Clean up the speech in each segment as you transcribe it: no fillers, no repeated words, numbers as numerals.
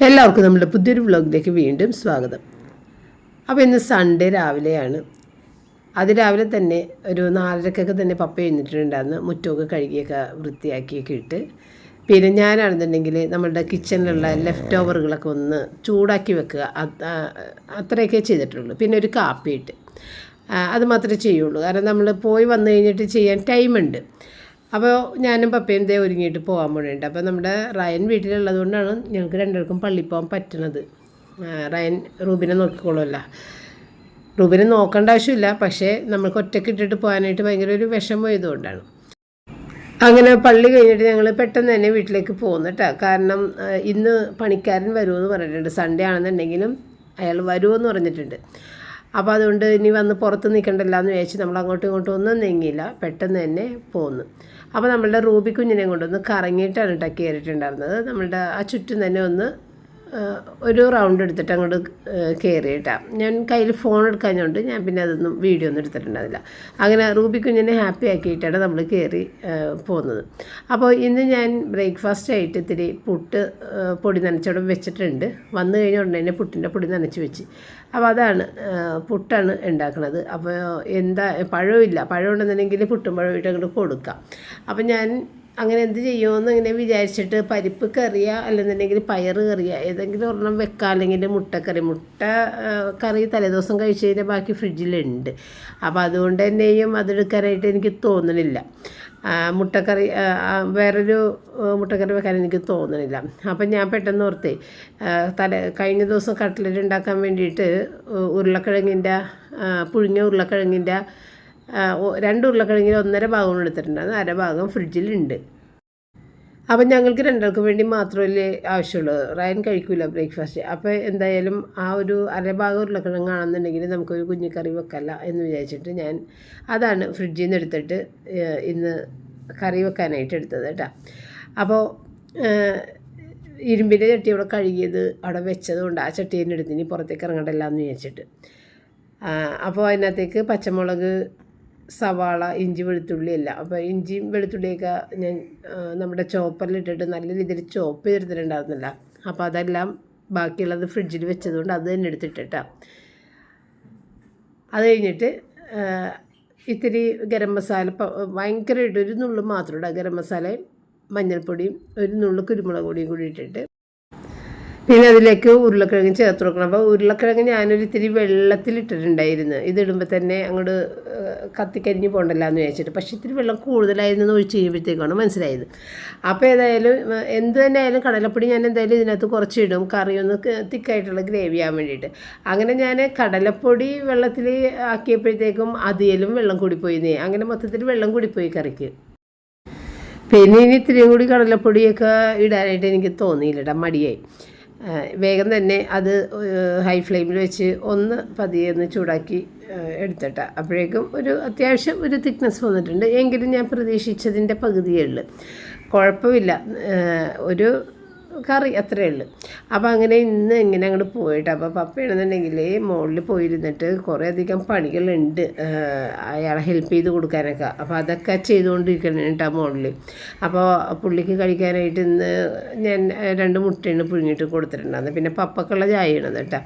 എല്ലാവർക്കും നമ്മുടെ പുതിയൊരു വ്ളോഗിലേക്ക് വീണ്ടും സ്വാഗതം. അപ്പോൾ ഇന്ന് സൺഡേ രാവിലെയാണ്. അതിരാവിലെ തന്നെ ഒരു 4:30 തന്നെ പപ്പ എഴുന്നിട്ടുണ്ടായിരുന്നു. മുറ്റമൊക്കെ കഴുകിയൊക്കെ വൃത്തിയാക്കിയൊക്കെ ഇട്ട്, പിന്നെ ഞാനാണെന്നുണ്ടെങ്കിൽ നമ്മളുടെ കിച്ചണിലുള്ള ലെഫ്റ്റ് ഓവറുകളൊക്കെ ഒന്ന് ചൂടാക്കി വെക്കുക, അത്രയൊക്കെ ചെയ്തിട്ടുള്ളൂ. പിന്നെ ഒരു കാപ്പി ഇട്ട് അത് മാത്രമേ ചെയ്യുള്ളൂ. കാരണം നമ്മൾ പോയി വന്നു കഴിഞ്ഞിട്ട് ചെയ്യാൻ ടൈമുണ്ട്. അപ്പോൾ ഞാനും പപ്പയും ദേ ഒരുങ്ങിയിട്ട് പോകാൻ വേണ്ടിയിട്ട്. അപ്പോൾ നമ്മുടെ റയൻ വീട്ടിലുള്ളത് കൊണ്ടാണ് ഞങ്ങൾക്ക് രണ്ടുപേർക്കും പള്ളിയിൽ പോകാൻ പറ്റണത്. റയൻ റൂബിനെ നോക്കിക്കോളുമല്ല, റൂബിനെ നോക്കേണ്ട ആവശ്യമില്ല, പക്ഷേ നമ്മൾക്ക് ഒറ്റയ്ക്ക് ഇട്ടിട്ട് പോകാനായിട്ട് ഭയങ്കര ഒരു വിഷമം ഇതുകൊണ്ടാണ്. അങ്ങനെ പള്ളി കഴിഞ്ഞിട്ട് ഞങ്ങൾ പെട്ടെന്ന് തന്നെ വീട്ടിലേക്ക് പോകുന്നു കേട്ടോ. കാരണം ഇന്ന് പണിക്കാരൻ വരുമെന്ന് പറഞ്ഞിട്ടുണ്ട്. സൺഡേ ആണെന്നുണ്ടെങ്കിലും അയാൾ വരുമെന്ന് പറഞ്ഞിട്ടുണ്ട്. അപ്പോൾ അതുകൊണ്ട് ഇനി വന്ന് പുറത്ത് നിൽക്കണ്ടല്ലോ എന്ന് വിചാരിച്ച് നമ്മൾ അങ്ങോട്ടും ഇങ്ങോട്ടും ഒന്നും നീങ്ങിയില്ല, പെട്ടെന്ന് തന്നെ പോന്നു. അപ്പോൾ നമ്മളുടെ റൂബി കുഞ്ഞിനെ കൊണ്ടൊന്ന് കറങ്ങിയിട്ടാണ് കേട്ടോ കയറിയിട്ടുണ്ടായിരുന്നത്. നമ്മളുടെ ആ ചുറ്റും തന്നെ ഒന്ന് ഒരു റൗണ്ട് എടുത്തിട്ട് അങ്ങോട്ട് കയറിയിട്ടാണ്. ഞാൻ കയ്യിൽ ഫോൺ എടുക്കാഞ്ഞുകൊണ്ട് ഞാൻ പിന്നെ അതൊന്നും വീഡിയോ ഒന്നും എടുത്തിട്ടുണ്ടാവില്ല. അങ്ങനെ റൂബി കുഞ്ഞിനെ ഹാപ്പി ആക്കിയിട്ടാണ് നമ്മൾ കയറി പോകുന്നത്. അപ്പോൾ ഇന്ന് ഞാൻ ബ്രേക്ക്ഫാസ്റ്റ് ആയിട്ട് ഇത്തിരി പുട്ട് പൊടി നനച്ചവിടെ വെച്ചിട്ടുണ്ട്. വന്നു കഴിഞ്ഞ ഉടനെ തന്നെ പുട്ടിൻ്റെ പൊടി നനച്ച് വെച്ച്. അപ്പോൾ അതാണ് പുട്ടാണ് ഉണ്ടാക്കുന്നത്. അപ്പോൾ എന്താ പഴമില്ല, പഴം ഉണ്ടെന്നുണ്ടെങ്കിൽ പുട്ടും പഴമായിട്ട് അങ്ങോട്ട് കൊടുക്കാം. അപ്പോൾ ഞാൻ അങ്ങനെ എന്ത് ചെയ്യുമെന്ന് ഇങ്ങനെ വിചാരിച്ചിട്ട് പരിപ്പ് കറിയ അല്ലെന്നുണ്ടെങ്കിൽ പയറ് കറിയ ഏതെങ്കിലും ഒരെണ്ണം വെക്കാം, അല്ലെങ്കിൽ മുട്ട കറി തലേദിവസം കഴിച്ച് കഴിഞ്ഞാൽ ബാക്കി ഫ്രിഡ്ജിലുണ്ട്. അപ്പോൾ അതുകൊണ്ട് തന്നെയും അതെടുക്കാനായിട്ട് എനിക്ക് തോന്നണില്ല. മുട്ടക്കറി വേറൊരു മുട്ടക്കറി വെക്കാൻ എനിക്ക് തോന്നണില്ല. അപ്പം ഞാൻ പെട്ടെന്ന് ഓർത്തേ കഴിഞ്ഞ ദിവസം കട്ട്ലറ്റ് ഉണ്ടാക്കാൻ വേണ്ടിയിട്ട് പുഴുങ്ങിയ ഉരുളക്കിഴങ്ങിൻ്റെ 2 ഉരുളക്കിഴങ്ങിൽ 1.5 ഭാഗം എടുത്തിട്ടുണ്ടായിരുന്നു, 1/2 ഭാഗം ഫ്രിഡ്ജിലുണ്ട്. അപ്പം ഞങ്ങൾക്ക് രണ്ടാൾക്കും വേണ്ടി മാത്രമല്ലേ ആവശ്യമുള്ളൂ, റയൻ കഴിക്കില്ല ബ്രേക്ക്ഫാസ്റ്റ്. അപ്പോൾ എന്തായാലും ആ ഒരു 1/2 ഭാഗം ഉരുളക്കിഴങ്ങാണെന്നുണ്ടെങ്കിൽ നമുക്കൊരു കുഞ്ഞിക്കറി വെക്കല്ല എന്ന് വിചാരിച്ചിട്ട് ഞാൻ അതാണ് ഫ്രിഡ്ജിൽ നിന്ന് എടുത്തിട്ട് ഇന്ന് കറി വെക്കാനായിട്ട് എടുത്തത് കേട്ടോ. അപ്പോൾ ഇരുമ്പിൻ്റെ ചട്ടി അവിടെ കഴുകിയത് അവിടെ വെച്ചതുകൊണ്ട് ആ ചട്ടീനെ എടുത്ത് ഇനി പുറത്തേക്ക് ഇറങ്ങണ്ടല്ല എന്ന് വിചാരിച്ചിട്ട്. അപ്പോൾ അതിനകത്തേക്ക് പച്ചമുളക്, സവാള, ഇഞ്ചി, വെളുത്തുള്ളി എല്ലാം. അപ്പോൾ ഇഞ്ചിയും വെളുത്തുള്ളിയൊക്കെ ഞാൻ നമ്മുടെ ചോപ്പറിലിട്ടിട്ട് നല്ല രീതിയിൽ ചോപ്പ് ചെയ്തെടുത്തിട്ടുണ്ടായിരുന്നില്ല. അപ്പോൾ അതെല്ലാം ബാക്കിയുള്ളത് ഫ്രിഡ്ജിൽ വെച്ചതുകൊണ്ട് അത് തന്നെ എടുത്തിട്ടിട്ടാണ്. അത് കഴിഞ്ഞിട്ട് ഇത്തിരി ഗരം മസാല ഭയങ്കരമായിട്ട് ഒരു നുള്ളു മാത്രം ഇടുക. ഗരം മസാലയും മഞ്ഞൾപ്പൊടിയും ഒരു നുള്ളു കുരുമുളക് പൊടിയും കൂടി ഇട്ടിട്ട് പിന്നെ അതിലേക്ക് ഉരുളക്കിഴങ്ങ് ചേർത്ത് കൊടുക്കണം. അപ്പോൾ ഉരുളക്കിഴങ്ങ് ഞാനൊരു ഇത്തിരി വെള്ളത്തിലിട്ടിട്ടുണ്ടായിരുന്നു. ഇതിടുമ്പോൾ തന്നെ അങ്ങോട്ട് കത്തിക്കരിഞ്ഞ് പോകണ്ടല്ലോ എന്ന് വിചാരിച്ചിട്ട്. പക്ഷേ ഇത്തിരി വെള്ളം കൂടുതലായിരുന്നു ഒഴിച്ച് കഴിയുമ്പോഴത്തേക്കാണ് മനസ്സിലായത്. അപ്പോൾ ഏതായാലും എന്ത് തന്നെ ആയാലും കടലപ്പൊടി ഞാൻ എന്തായാലും ഇതിനകത്ത് കുറച്ചിടും, കറിയൊന്ന് തിക്കായിട്ടുള്ള ഗ്രേവി ആകാൻ വേണ്ടിയിട്ട്. അങ്ങനെ ഞാൻ കടലപ്പൊടി വെള്ളത്തിൽ ആക്കിയപ്പോഴത്തേക്കും അതിലും വെള്ളം കൂടിപ്പോയിന്നേ. അങ്ങനെ മൊത്തത്തിൽ വെള്ളം കൂടിപ്പോയി കറിക്ക്. പിന്നെ ഇനി ഇത്തിരിയും കൂടി കടലപ്പൊടിയൊക്കെ ഇടാനായിട്ട് എനിക്ക് തോന്നിയില്ല, മടിയായി. വേഗം തന്നെ അത് ഹൈ ഫ്ലെയിമിൽ വെച്ച് ഒന്ന് പതിയെ ഒന്ന് ചൂടാക്കി എടുത്തിട്ട. അപ്പോഴേക്കും ഒരു അത്യാവശ്യം ഒരു തിക്നെസ് വന്നിട്ടുണ്ട്. എങ്കിലും ഞാൻ പ്രതീക്ഷിച്ചതിൻ്റെ പകുതിയേ ഉള്ളൂ, കുഴപ്പമില്ല, ഒരു കറി അത്രയേ ഉള്ളൂ. അപ്പോൾ അങ്ങനെ ഇന്ന് ഇങ്ങനെ അങ്ങോട്ട് പോയിട്ട്, അപ്പോൾ പപ്പയാണെന്നുണ്ടെങ്കിൽ മുകളിൽ പോയിരുന്നിട്ട് കുറേ അധികം പണികളുണ്ട് അയാളെ ഹെൽപ്പ് ചെയ്ത് കൊടുക്കാനൊക്കെ. അപ്പോൾ അതൊക്കെ ചെയ്തുകൊണ്ടിരിക്കണം കേട്ടോ മുകളിൽ. അപ്പോൾ പുള്ളിക്ക് കഴിക്കാനായിട്ട് ഇന്ന് ഞാൻ 2 മുട്ടയാണ് പുഴുങ്ങിയിട്ട് കൊടുത്തിട്ടുണ്ടായിരുന്നു. പിന്നെ പപ്പക്കുള്ള ചായയാണത് കേട്ടോ.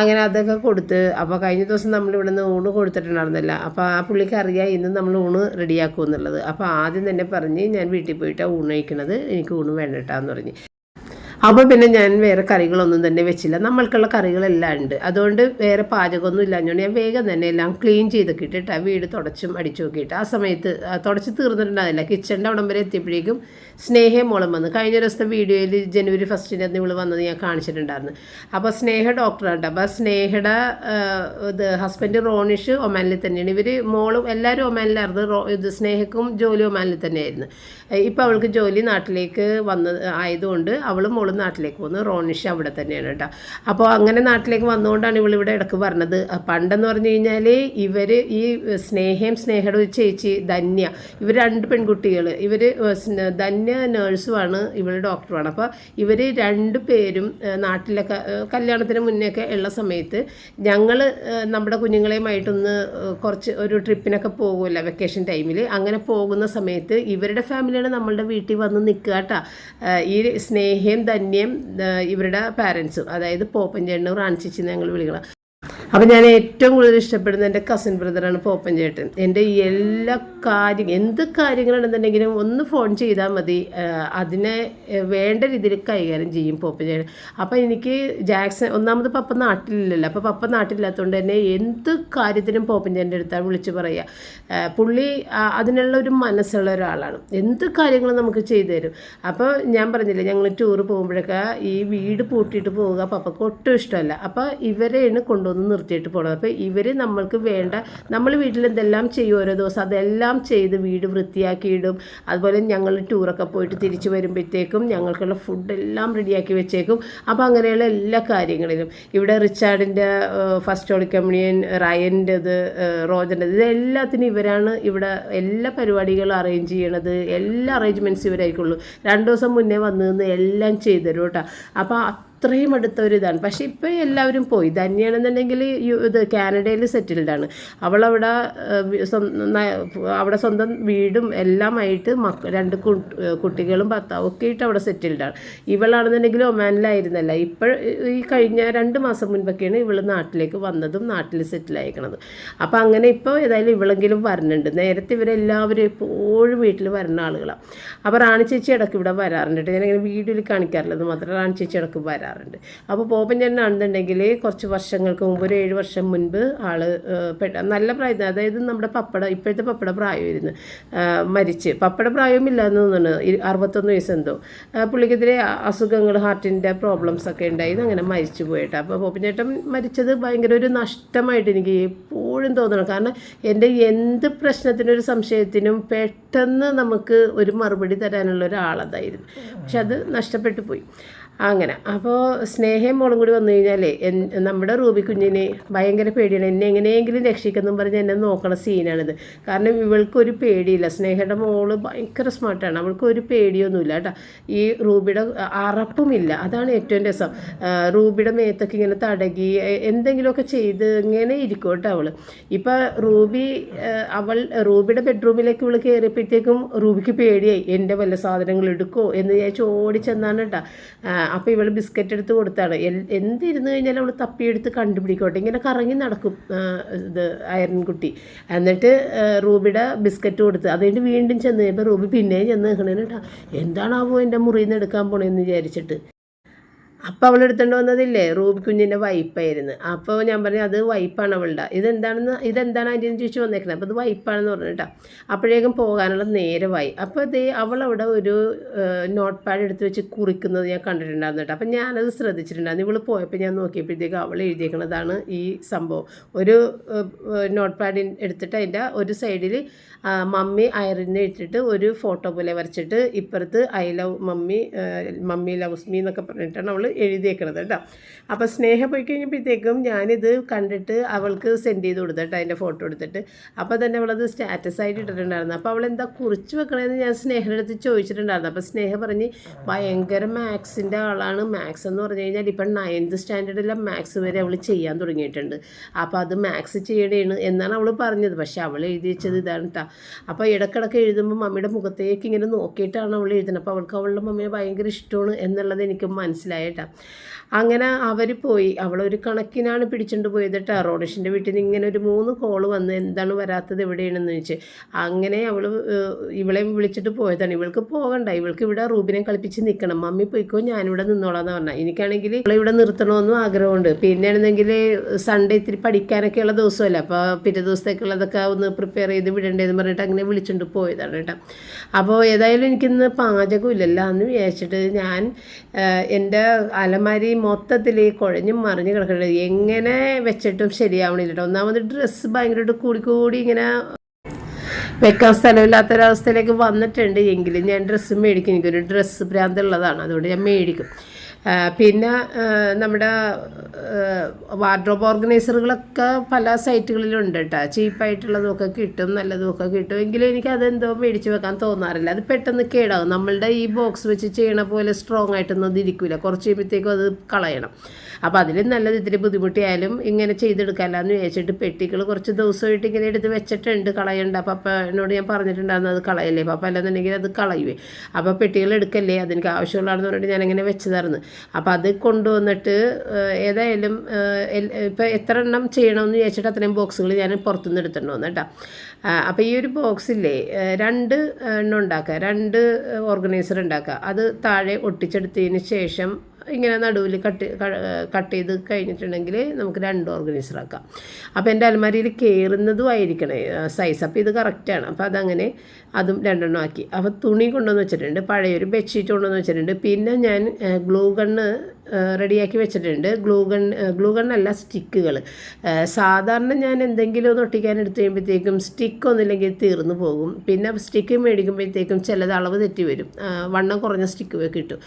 അങ്ങനെ അതൊക്കെ കൊടുത്ത്, അപ്പോൾ കഴിഞ്ഞ ദിവസം നമ്മളിവിടെ നിന്ന് ഊണ് കൊടുത്തിട്ടുണ്ടായിരുന്നില്ല. അപ്പോൾ ആ പുള്ളിക്ക് അറിയാം ഇന്ന് നമ്മൾ ഊണ് റെഡിയാക്കും എന്നുള്ളത്. അപ്പോൾ ആദ്യം തന്നെ പറഞ്ഞ് ഞാൻ വീട്ടിൽ പോയിട്ടാണ് ഊണ് കഴിക്കണത്, എനിക്ക് ഊണ് വേണ്ട കേട്ടാന്ന് പറഞ്ഞ്. അപ്പോൾ പിന്നെ ഞാൻ വേറെ കറികളൊന്നും തന്നെ വെച്ചില്ല, നമ്മൾക്കുള്ള കറികളെല്ലാം ഉണ്ട്. അതുകൊണ്ട് വേറെ പാചകമൊന്നും ഇല്ലാഞ്ഞുകൊണ്ട് ഞാൻ വേഗം തന്നെ എല്ലാം ക്ലീൻ ചെയ്തൊക്കെ ഇട്ടിട്ട് വീട് തുടച്ചും അടിച്ചു നോക്കിയിട്ട് ആ സമയത്ത് തുടച്ച് തീർന്നിട്ടുണ്ടാവില്ല. കിച്ചണിൻ്റെ അവിടം വരെ എത്തിയപ്പോഴേക്കും സ്നേഹ മോളം വന്നു. കഴിഞ്ഞ ദിവസത്തെ വീഡിയോയിൽ ജനുവരി 1 ഇവൾ വന്നത് ഞാൻ കാണിച്ചിട്ടുണ്ടായിരുന്നു. അപ്പോൾ സ്നേഹ ഡോക്ടറാണ്. അപ്പോൾ സ്നേഹയുടെ ഹസ്ബൻഡ് റോണിഷ് ഒമാനിൽ തന്നെയാണ്. ഇവർ മോളും എല്ലാവരും ഒമാനിലായിരുന്നു. സ്നേഹക്കും ജോലി ഒമാനിൽ തന്നെയായിരുന്നു. ഇപ്പോൾ അവൾക്ക് ജോലി നാട്ടിലേക്ക് ആയതുകൊണ്ട് അവളും മോളും നാട്ടിലേക്ക് പോകുന്നു. റോണിഷ് അവിടെ തന്നെയാണ് കേട്ടോ. അപ്പോൾ അങ്ങനെ നാട്ടിലേക്ക് വന്നുകൊണ്ടാണ് ഇവളിവിടെ ഇടയ്ക്ക് പറഞ്ഞത്. പണ്ടെന്ന് പറഞ്ഞു കഴിഞ്ഞാൽ ഇവർ ഈ സ്നേഹയുടെ ഒരു ചേച്ചി ധന്യ, ഇവർ 2 പെൺകുട്ടികൾ, ഇവർ ധന്യ ധന്യ നേഴ്സുമാണ്, ഇവൾ ഡോക്ടറുമാണ്. അപ്പോൾ ഇവർ രണ്ടുപേരും നാട്ടിലൊക്കെ കല്യാണത്തിന് മുന്നേയൊക്കെ ഉള്ള സമയത്ത് ഞങ്ങൾ നമ്മുടെ കുഞ്ഞുങ്ങളെയുമായിട്ടൊന്ന് കുറച്ച് ഒരു ട്രിപ്പിനൊക്കെ പോകുമല്ലോ വെക്കേഷൻ ടൈമിൽ. അങ്ങനെ പോകുന്ന സമയത്ത് ഇവരുടെ ഫാമിലിയാണ് നമ്മളുടെ വീട്ടിൽ വന്ന് നിൽക്കുക കേട്ടോ. ഈ സ്നേഹയും ധന്യയും ഇവരുടെ പാരൻസും, അതായത് പോപ്പൻ ചേട്ടനും റാണിച്ചേച്ചി ഞങ്ങൾ വിളിക്കണം. അപ്പോൾ ഞാൻ ഏറ്റവും കൂടുതൽ ഇഷ്ടപ്പെടുന്ന എൻ്റെ കസിൻ ബ്രദറാണ് പോപ്പൻ ചേട്ടൻ. എൻ്റെ എല്ലാ എന്ത് കാര്യങ്ങളുണ്ടെന്നുണ്ടെങ്കിലും ഒന്ന് ഫോൺ ചെയ്താൽ മതി, അതിനെ വേണ്ട രീതിയിൽ കൈകാര്യം ചെയ്യും പോപ്പൻ ചേട്ടൻ. അപ്പോൾ എനിക്ക് ജാക്സൺ ഒന്നാമത് പപ്പ നാട്ടിലില്ലല്ലോ, അപ്പോൾ പപ്പ നാട്ടിലില്ലാത്തതുകൊണ്ട് തന്നെ എന്ത് കാര്യത്തിനും പോപ്പൻ ചേട്ടൻ്റെ അടുത്താണ് വിളിച്ച് പറയുക. പുള്ളി അതിനുള്ള ഒരു മനസ്സുള്ള ഒരാളാണ്, എന്ത് കാര്യങ്ങളും നമുക്ക് ചെയ്തു തരും. അപ്പോൾ ഞാൻ പറഞ്ഞില്ലേ, ഞങ്ങൾ ടൂറ് പോകുമ്പോഴൊക്കെ ഈ വീട് പൂട്ടിയിട്ട് പോവുക പപ്പക്ക് ഒട്ടും ഇഷ്ടമല്ല. അപ്പോൾ ഇവരെയാണ് കൊണ്ടുവന്ന് നിർത്തിയിട്ട് പോകണം. അപ്പോൾ ഇവർ നമ്മൾക്ക് വേണ്ട, നമ്മൾ വീട്ടിൽ എന്തെല്ലാം ചെയ്യും ഓരോ ദിവസം അതെല്ലാം ചെയ്ത് വീട് വൃത്തിയാക്കിയിടും. അതുപോലെ ഞങ്ങൾ ടൂറൊക്കെ പോയിട്ട് തിരിച്ച് വരുമ്പോഴത്തേക്കും ഞങ്ങൾക്കുള്ള ഫുഡെല്ലാം റെഡിയാക്കി വെച്ചേക്കും. അപ്പോൾ അങ്ങനെയുള്ള എല്ലാ കാര്യങ്ങളിലും ഇവിടെ റിച്ചാർഡിൻ്റെ ഫസ്റ്റ് ഹോളി കമ്മ്യൂണിയൻ, റയൻ്റെത്, റോജൻ്റെ ഇതെല്ലാത്തിനും ഇവരാണ് ഇവിടെ എല്ലാ പരിപാടികളും അറേഞ്ച് ചെയ്യണത്. എല്ലാ അറേഞ്ച്മെൻറ്റ്സും ഇവരായിരിക്കുള്ളൂ. 2 ദിവസം മുന്നേ വന്ന് നിന്ന് എല്ലാം ചെയ്തു തരും കേട്ടോ. അപ്പോൾ അത്രയും അടുത്ത ഒരു ഇതാണ്. പക്ഷേ ഇപ്പോൾ എല്ലാവരും പോയി. ധന്യാണെന്നുണ്ടെങ്കിൽ ഇത് കാനഡയിൽ സെറ്റിൽഡാണ്. അവളവിടെ അവിടെ സ്വന്തം വീടും എല്ലാമായിട്ട് 2 കുട്ടികളും ഭർത്താവും ഒക്കെ ആയിട്ട് അവിടെ സെറ്റിൽഡാണ്. ഇവളാണെന്നുണ്ടെങ്കിൽ ഒമാനിലായിരുന്നല്ല, ഇപ്പോൾ ഈ കഴിഞ്ഞ 2 മാസം മുൻപൊക്കെയാണ് ഇവൾ നാട്ടിലേക്ക് വന്നതും നാട്ടിൽ സെറ്റിലായിരിക്കണത്. അപ്പോൾ അങ്ങനെ ഇപ്പോൾ ഏതായാലും ഇവളെങ്കിലും വരണുണ്ട്. നേരത്തെ ഇവരെല്ലാവരും എപ്പോഴും വീട്ടിൽ വരുന്ന ആളുകളാണ്. അപ്പോൾ റാണി ചേച്ചി ഇടയ്ക്ക് ഇവിടെ വരാറുണ്ട്. ഞാനിങ്ങനെ വീഡിയോയിൽ കാണിക്കാറില്ല, മാത്രമേ റാണി ചേച്ചി ഇടയ്ക്ക് വരാറുണ്ട്. അപ്പോൾ പോപ്പൻ ചേട്ടനാണെന്നുണ്ടെങ്കിൽ കുറച്ച് വർഷങ്ങൾക്ക് മുമ്പ്, ഒരു 7 വർഷം മുൻപ് നല്ല പ്രായം, അതായത് നമ്മുടെ ഇപ്പോഴത്തെ പപ്പട പ്രായമായിരുന്നു, മരിച്ച്. പപ്പട പ്രായമില്ല എന്ന് തോന്നുന്നു, 61 വയസ്സെന്തോ. പുള്ളിക്കെതിരെ അസുഖങ്ങൾ, ഹാർട്ടിൻ്റെ പ്രോബ്ലംസ് ഒക്കെ ഉണ്ടായി, അങ്ങനെ മരിച്ചു പോയിട്ട്. അപ്പോൾ പോപ്പൻ ചേട്ടൻ മരിച്ചത് ഭയങ്കര ഒരു നഷ്ടമായിട്ട് എനിക്ക് എപ്പോഴും തോന്നണം. കാരണം എൻ്റെ എന്ത് പ്രശ്നത്തിനൊരു സംശയത്തിനും പെട്ടെന്ന് നമുക്ക് ഒരു മറുപടി തരാനുള്ള ഒരാളതായിരുന്നു. പക്ഷെ അത് നഷ്ടപ്പെട്ടു പോയി. അങ്ങനെ അപ്പോൾ സ്നേഹയും മോളും കൂടി വന്നു കഴിഞ്ഞാലേ നമ്മുടെ റൂബി കുഞ്ഞിന് ഭയങ്കര പേടിയാണ്. എന്നെ എങ്ങനെയെങ്കിലും രക്ഷിക്കുമെന്നും പറഞ്ഞ് എന്നെ നോക്കണ സീനാണിത്. കാരണം ഇവൾക്കൊരു പേടിയില്ല. സ്നേഹയുടെ മോള് ഭയങ്കര സ്മാർട്ടാണ്, അവൾക്കൊരു പേടിയൊന്നുമില്ല കേട്ടോ. ഈ റൂബിയുടെ അറപ്പുമില്ല, അതാണ് ഏറ്റവും രസം. റൂബിയുടെ മേത്തൊക്കെ ഇങ്ങനെ തടകി എന്തെങ്കിലുമൊക്കെ ചെയ്ത് ഇങ്ങനെ ഇരിക്കും കേട്ടോ അവൾ. ഇപ്പം റൂബിയുടെ ബെഡ്റൂമിലേക്ക് ഇവൾ കയറിയപ്പോഴത്തേക്കും റൂബിക്ക് പേടിയായി, എൻ്റെ വല്ല സാധനങ്ങൾ എടുക്കുമോ എന്ന് വിചാരിച്ച് ഓടിച്ചെന്നാണ് കേട്ടോ. അപ്പോൾ ഇവൾ ബിസ്ക്കറ്റ് എടുത്ത് കൊടുത്താണ്. എന്തിരുന്ന് കഴിഞ്ഞാൽ അവൾ തപ്പിയെടുത്ത് കണ്ടുപിടിക്കോട്ടെ, ഇങ്ങനെ കറങ്ങി നടക്കും ഇത് അയർൻകുട്ടി. എന്നിട്ട് റൂബിയുടെ ബിസ്ക്കറ്റ് കൊടുത്ത് അത് കഴിഞ്ഞ് വീണ്ടും ചെന്ന് കഴിയുമ്പോൾ റൂബി പിന്നെയും ചെന്ന് നിൽക്കണേട്ടാ, എന്താണാവോ എൻ്റെ മുറിയിൽ നിന്ന് എടുക്കാൻ പോണേന്ന് വിചാരിച്ചിട്ട്. അപ്പോൾ അവൾ എടുത്തുകൊണ്ട് വന്നതില്ലേ റൂബി കുഞ്ഞിൻ്റെ വൈപ്പായിരുന്നു. അപ്പോൾ ഞാൻ പറഞ്ഞു അത് വൈപ്പാണ് അവളുടെ, ഇതെന്താണ് അതിൻ്റെ ചോദിച്ചു വന്നേക്കുന്നത്. അപ്പോൾ ഇത് വൈപ്പാണെന്ന് പറഞ്ഞിട്ടാ. അപ്പോഴേക്കും പോകാനുള്ള നേരമായി. അപ്പോൾ അവളവിടെ ഒരു നോട്ട് പാഡ് എടുത്ത് വെച്ച് കുറിക്കുന്നത് ഞാൻ കണ്ടിട്ടുണ്ടായിരുന്നു കേട്ടോ. അപ്പം ഞാനത് ശ്രദ്ധിച്ചിട്ടുണ്ടായിരുന്നു. ഇവൾ പോയപ്പോൾ ഞാൻ നോക്കിയപ്പോഴത്തേക്ക് അവൾ എഴുതിയേക്കുന്നതാണ് ഈ സംഭവം. ഒരു നോട്ട് പാഡ് എടുത്തിട്ട് അതിൻ്റെ ഒരു സൈഡിൽ മമ്മി അയറിന് ഇട്ടിട്ട് ഒരു ഫോട്ടോ പോലെ വരച്ചിട്ട് ഇപ്പുറത്ത് I love mummy loves me എന്നൊക്കെ പറഞ്ഞിട്ടാണ് അവൾ എഴുതിയേക്കണത് കേട്ടോ. അപ്പോൾ സ്നേഹ പോയി കഴിഞ്ഞപ്പോഴത്തേക്കും ഞാനിത് കണ്ടിട്ട് അവൾക്ക് സെൻഡ് ചെയ്ത് കൊടുത്തു കേട്ടോ, അതിൻ്റെ ഫോട്ടോ എടുത്തിട്ട്. അപ്പോൾ തന്നെ അവളത് സ്റ്റാറ്റസ് ആയിട്ട് ഇട്ടിട്ടുണ്ടായിരുന്നു. അപ്പോൾ അവൾ എന്താ കുറിച്ച് വെക്കണമെന്ന് ഞാൻ സ്നേഹയുടെ അടുത്ത് ചോദിച്ചിട്ടുണ്ടായിരുന്നു. അപ്പോൾ സ്നേഹ പറഞ്ഞ് ഭയങ്കര മാത്സിൻ്റെ ആളാണ്. മാത്സ് എന്ന് പറഞ്ഞു കഴിഞ്ഞാൽ ഇപ്പം 9th സ്റ്റാൻഡേർഡിലെ മാത്സ് വരെ അവൾ ചെയ്യാൻ തുടങ്ങിയിട്ടുണ്ട്. അപ്പോൾ അത് മാത്സ് ചെയ്യണേണ് എന്നാണ് അവൾ പറഞ്ഞത്. പക്ഷെ അവൾ എഴുതി വെച്ചത് ഇതാണ് കേട്ടോ. അപ്പോൾ ഇടയ്ക്കിടയ്ക്ക് എഴുതുമ്പോൾ മമ്മിയുടെ മുഖത്തേക്ക് ഇങ്ങനെ നോക്കിയിട്ടാണ് അവൾ എഴുതുന്നത്. അപ്പോൾ അവൾക്ക് അവളുടെ മമ്മിയെ ഭയങ്കര ഇഷ്ടമാണ് എന്നുള്ളത് എനിക്ക് മനസ്സിലായിട്ടാ. അങ്ങനെ അവർ പോയി. അവളൊരു കണക്കിനാണ് പിടിച്ചുകൊണ്ട് പോയത് കേട്ടോ. റോണിഷിൻ്റെ വീട്ടിൽ നിന്ന് ഇങ്ങനെ ഒരു 3 കോള് വന്ന് എന്താണ് വരാത്തത് എവിടെയാണെന്ന് ചോദിച്ച്. അങ്ങനെ ഇവളെ വിളിച്ചിട്ട് പോയതാണ്. ഇവൾക്ക് പോകണ്ട, ഇവൾക്ക് ഇവിടെ റൂബിനെ കളിപ്പിച്ച് നിൽക്കണം, മമ്മി പോയിക്കോ ഞാനിവിടെ നിന്നോളാന്ന് പറഞ്ഞാൽ. എനിക്കാണെങ്കിൽ ഇവിടെ നിർത്തണമെന്നും ആഗ്രഹമുണ്ട്. പിന്നെ ആണെന്നെങ്കിൽ സൺഡേ ഇത്തിരി പഠിക്കാനൊക്കെയുള്ള ദിവസമല്ല, അപ്പോൾ പിറ്റേ ദിവസത്തേക്കുള്ളതൊക്കെ ഒന്ന് പ്രിപ്പയർ ചെയ്ത് വിടണ്ടേന്ന് പറഞ്ഞിട്ട് അങ്ങനെ വിളിച്ചുകൊണ്ട് പോയതാണ് കേട്ടോ. അപ്പോൾ ഏതായാലും എനിക്കിന്ന് പാചകമില്ലല്ലോ എന്ന് വിചാരിച്ചിട്ട് ഞാൻ എൻ്റെ അലമാരി മൊത്തത്തിൽ കുഴഞ്ഞും മറിഞ്ഞ് കിടക്കുന്നത്, എങ്ങനെ വെച്ചിട്ടും ശരിയാവണില്ല കേട്ടോ. ഒന്നാമത് ഡ്രസ്സ് ഭയങ്കരമായിട്ട് കൂടി ഇങ്ങനെ വെക്കാൻ സ്ഥലമില്ലാത്തൊരവസ്ഥയിലേക്ക് വന്നിട്ടുണ്ട്. എങ്കിലും ഞാൻ ഡ്രസ്സ് മേടിക്കും, എനിക്കൊരു ഡ്രസ്സ് ഭ്രാന്തുള്ളതാണ്, അതുകൊണ്ട് ഞാൻ മേടിക്കും. പിന്നെ നമ്മുടെ വാർഡ്രോബ് ഓർഗനൈസറുകളൊക്കെ പല സൈറ്റുകളിലുണ്ട് കേട്ടോ. ചീപ്പായിട്ടുള്ളതൊക്കെ കിട്ടും, നല്ലതുമൊക്കെ കിട്ടും. എങ്കിലും എനിക്ക് അതെന്തോ മേടിച്ച് വെക്കാൻ തോന്നാറില്ല. അത് പെട്ടെന്ന് കേടാകും. നമ്മളുടെ ഈ ബോക്സ് വെച്ച് ചെയ്യണ പോലെ സ്ട്രോങ് ആയിട്ടൊന്നും അത് ഇരിക്കില്ല. കുറച്ച് കഴിയുമ്പോഴത്തേക്കും അത് കളയണം. അപ്പോൾ അതിലും നല്ലത് ഇത്തിരി ബുദ്ധിമുട്ടിയാലും ഇങ്ങനെ ചെയ്തെടുക്കാമല്ലോ എന്ന് വിചാരിച്ചിട്ട് പെട്ടികൾ കുറച്ച് ദിവസമായിട്ട് ഇങ്ങനെ എടുത്ത് വെച്ചിട്ടുണ്ട്. കളയണ്ട. പപ്പ എന്നോട് ഞാൻ പറഞ്ഞിട്ടുണ്ടായിരുന്നു അത് കളയല്ലേ പപ്പ, അല്ലെന്നുണ്ടെങ്കിൽ അത് കളയുവേ. അപ്പോൾ പെട്ടികൾ എടുക്കല്ലേ, അതെനിക്ക് ആവശ്യമുള്ളതാണെന്ന് പറഞ്ഞിട്ട് ഞാനിങ്ങനെ വെച്ചതായിരുന്നു. അപ്പോൾ അത് കൊണ്ടുവന്നിട്ട് ഏതായാലും ഇപ്പോൾ എത്ര എണ്ണം ചെയ്യണമെന്ന് വിചാരിച്ചിട്ട് അത്രയും ബോക്സുകൾ ഞാൻ പുറത്തുനിന്ന് എടുത്തിട്ടുണ്ടോ കേട്ടോ. അപ്പോൾ ഈ ഒരു ബോക്സില്ലേ 2 എണ്ണം ഉണ്ടാക്കുക, 2 ഓർഗനൈസർ ഉണ്ടാക്കുക. അത് താഴെ ഒട്ടിച്ചെടുത്തതിന് ശേഷം ഇങ്ങനെ നടുവിൽ കട്ട് ചെയ്ത് കഴിഞ്ഞിട്ടുണ്ടെങ്കിൽ നമുക്ക് 2 ഓർഗനൈസർ ആക്കാം. അപ്പോൾ എൻ്റെ അലമാരിയിൽ കയറുന്നതും ആയിരിക്കണേ സൈസ്. അപ്പോൾ ഇത് കറക്റ്റാണ്. അപ്പോൾ അതങ്ങനെ അതും 2 എണ്ണം ആക്കി. അപ്പോൾ തുണി കൊണ്ടുവന്ന് വെച്ചിട്ടുണ്ട്, പഴയൊരു ബെഡ്ഷീറ്റ് കൊണ്ടുവന്ന് വെച്ചിട്ടുണ്ട്. പിന്നെ ഞാൻ ഗ്ലൂ ഗണ്ണ് റെഡിയാക്കി വെച്ചിട്ടുണ്ട്. ഗ്ലൂ ഗണ്ണല്ല, സ്റ്റിക്കുകൾ. സാധാരണ ഞാൻ എന്തെങ്കിലും ഒന്ന് ഒട്ടിക്കാൻ എടുത്ത് കഴിയുമ്പോഴത്തേക്കും സ്റ്റിക്ക് ഒന്നുമില്ലെങ്കിൽ തീർന്നു പോകും. പിന്നെ സ്റ്റിക്ക് മേടിക്കുമ്പോഴത്തേക്കും ചിലത് അളവ് തെറ്റി വരും, വണ്ണം കുറഞ്ഞ സ്റ്റിക്ക് കിട്ടും.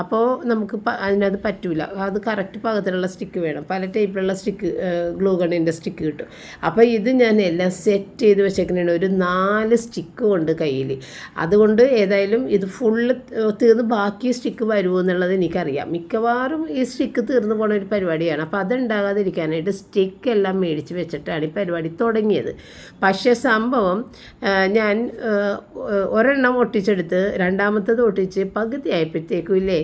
അപ്പോൾ നമുക്ക് അതിനകത്ത് പറ്റില്ല. അത് കറക്റ്റ് പാകത്തിലുള്ള സ്റ്റിക്ക് വേണം. പല ടൈപ്പിലുള്ള സ്റ്റിക്ക്, ഗ്ലൂ ഗണ്ണിൻ്റെ സ്റ്റിക്ക് കിട്ടും. അപ്പോൾ ഇത് ഞാൻ എല്ലാം സെറ്റ് ചെയ്ത് വെച്ചേക്കുന്നതാണ്. ഒരു 4 സ്റ്റിക്ക് കൊണ്ട് കയ്യിൽ. അതുകൊണ്ട് ഏതായാലും ഇത് ഫുള്ള് തീർന്ന് ബാക്കി സ്റ്റിക്ക് വരുമോ എന്നുള്ളത് എനിക്കറിയാം. മിക്കവാറും ഈ സ്റ്റിക്ക് തീർന്നു പോണ ഒരു പരിപാടിയാണ്. അപ്പോൾ അതുണ്ടാകാതിരിക്കാനായിട്ട് സ്റ്റിക്കെല്ലാം മേടിച്ച് വെച്ചിട്ടാണ് ഈ പരിപാടി തുടങ്ങിയത്. പക്ഷേ സംഭവം ഞാൻ ഒരെണ്ണം ഒട്ടിച്ചെടുത്ത് രണ്ടാമത്തത് ഒട്ടിച്ച് പകുതി ആയപ്പോഴത്തേക്കും ഇല്ലേ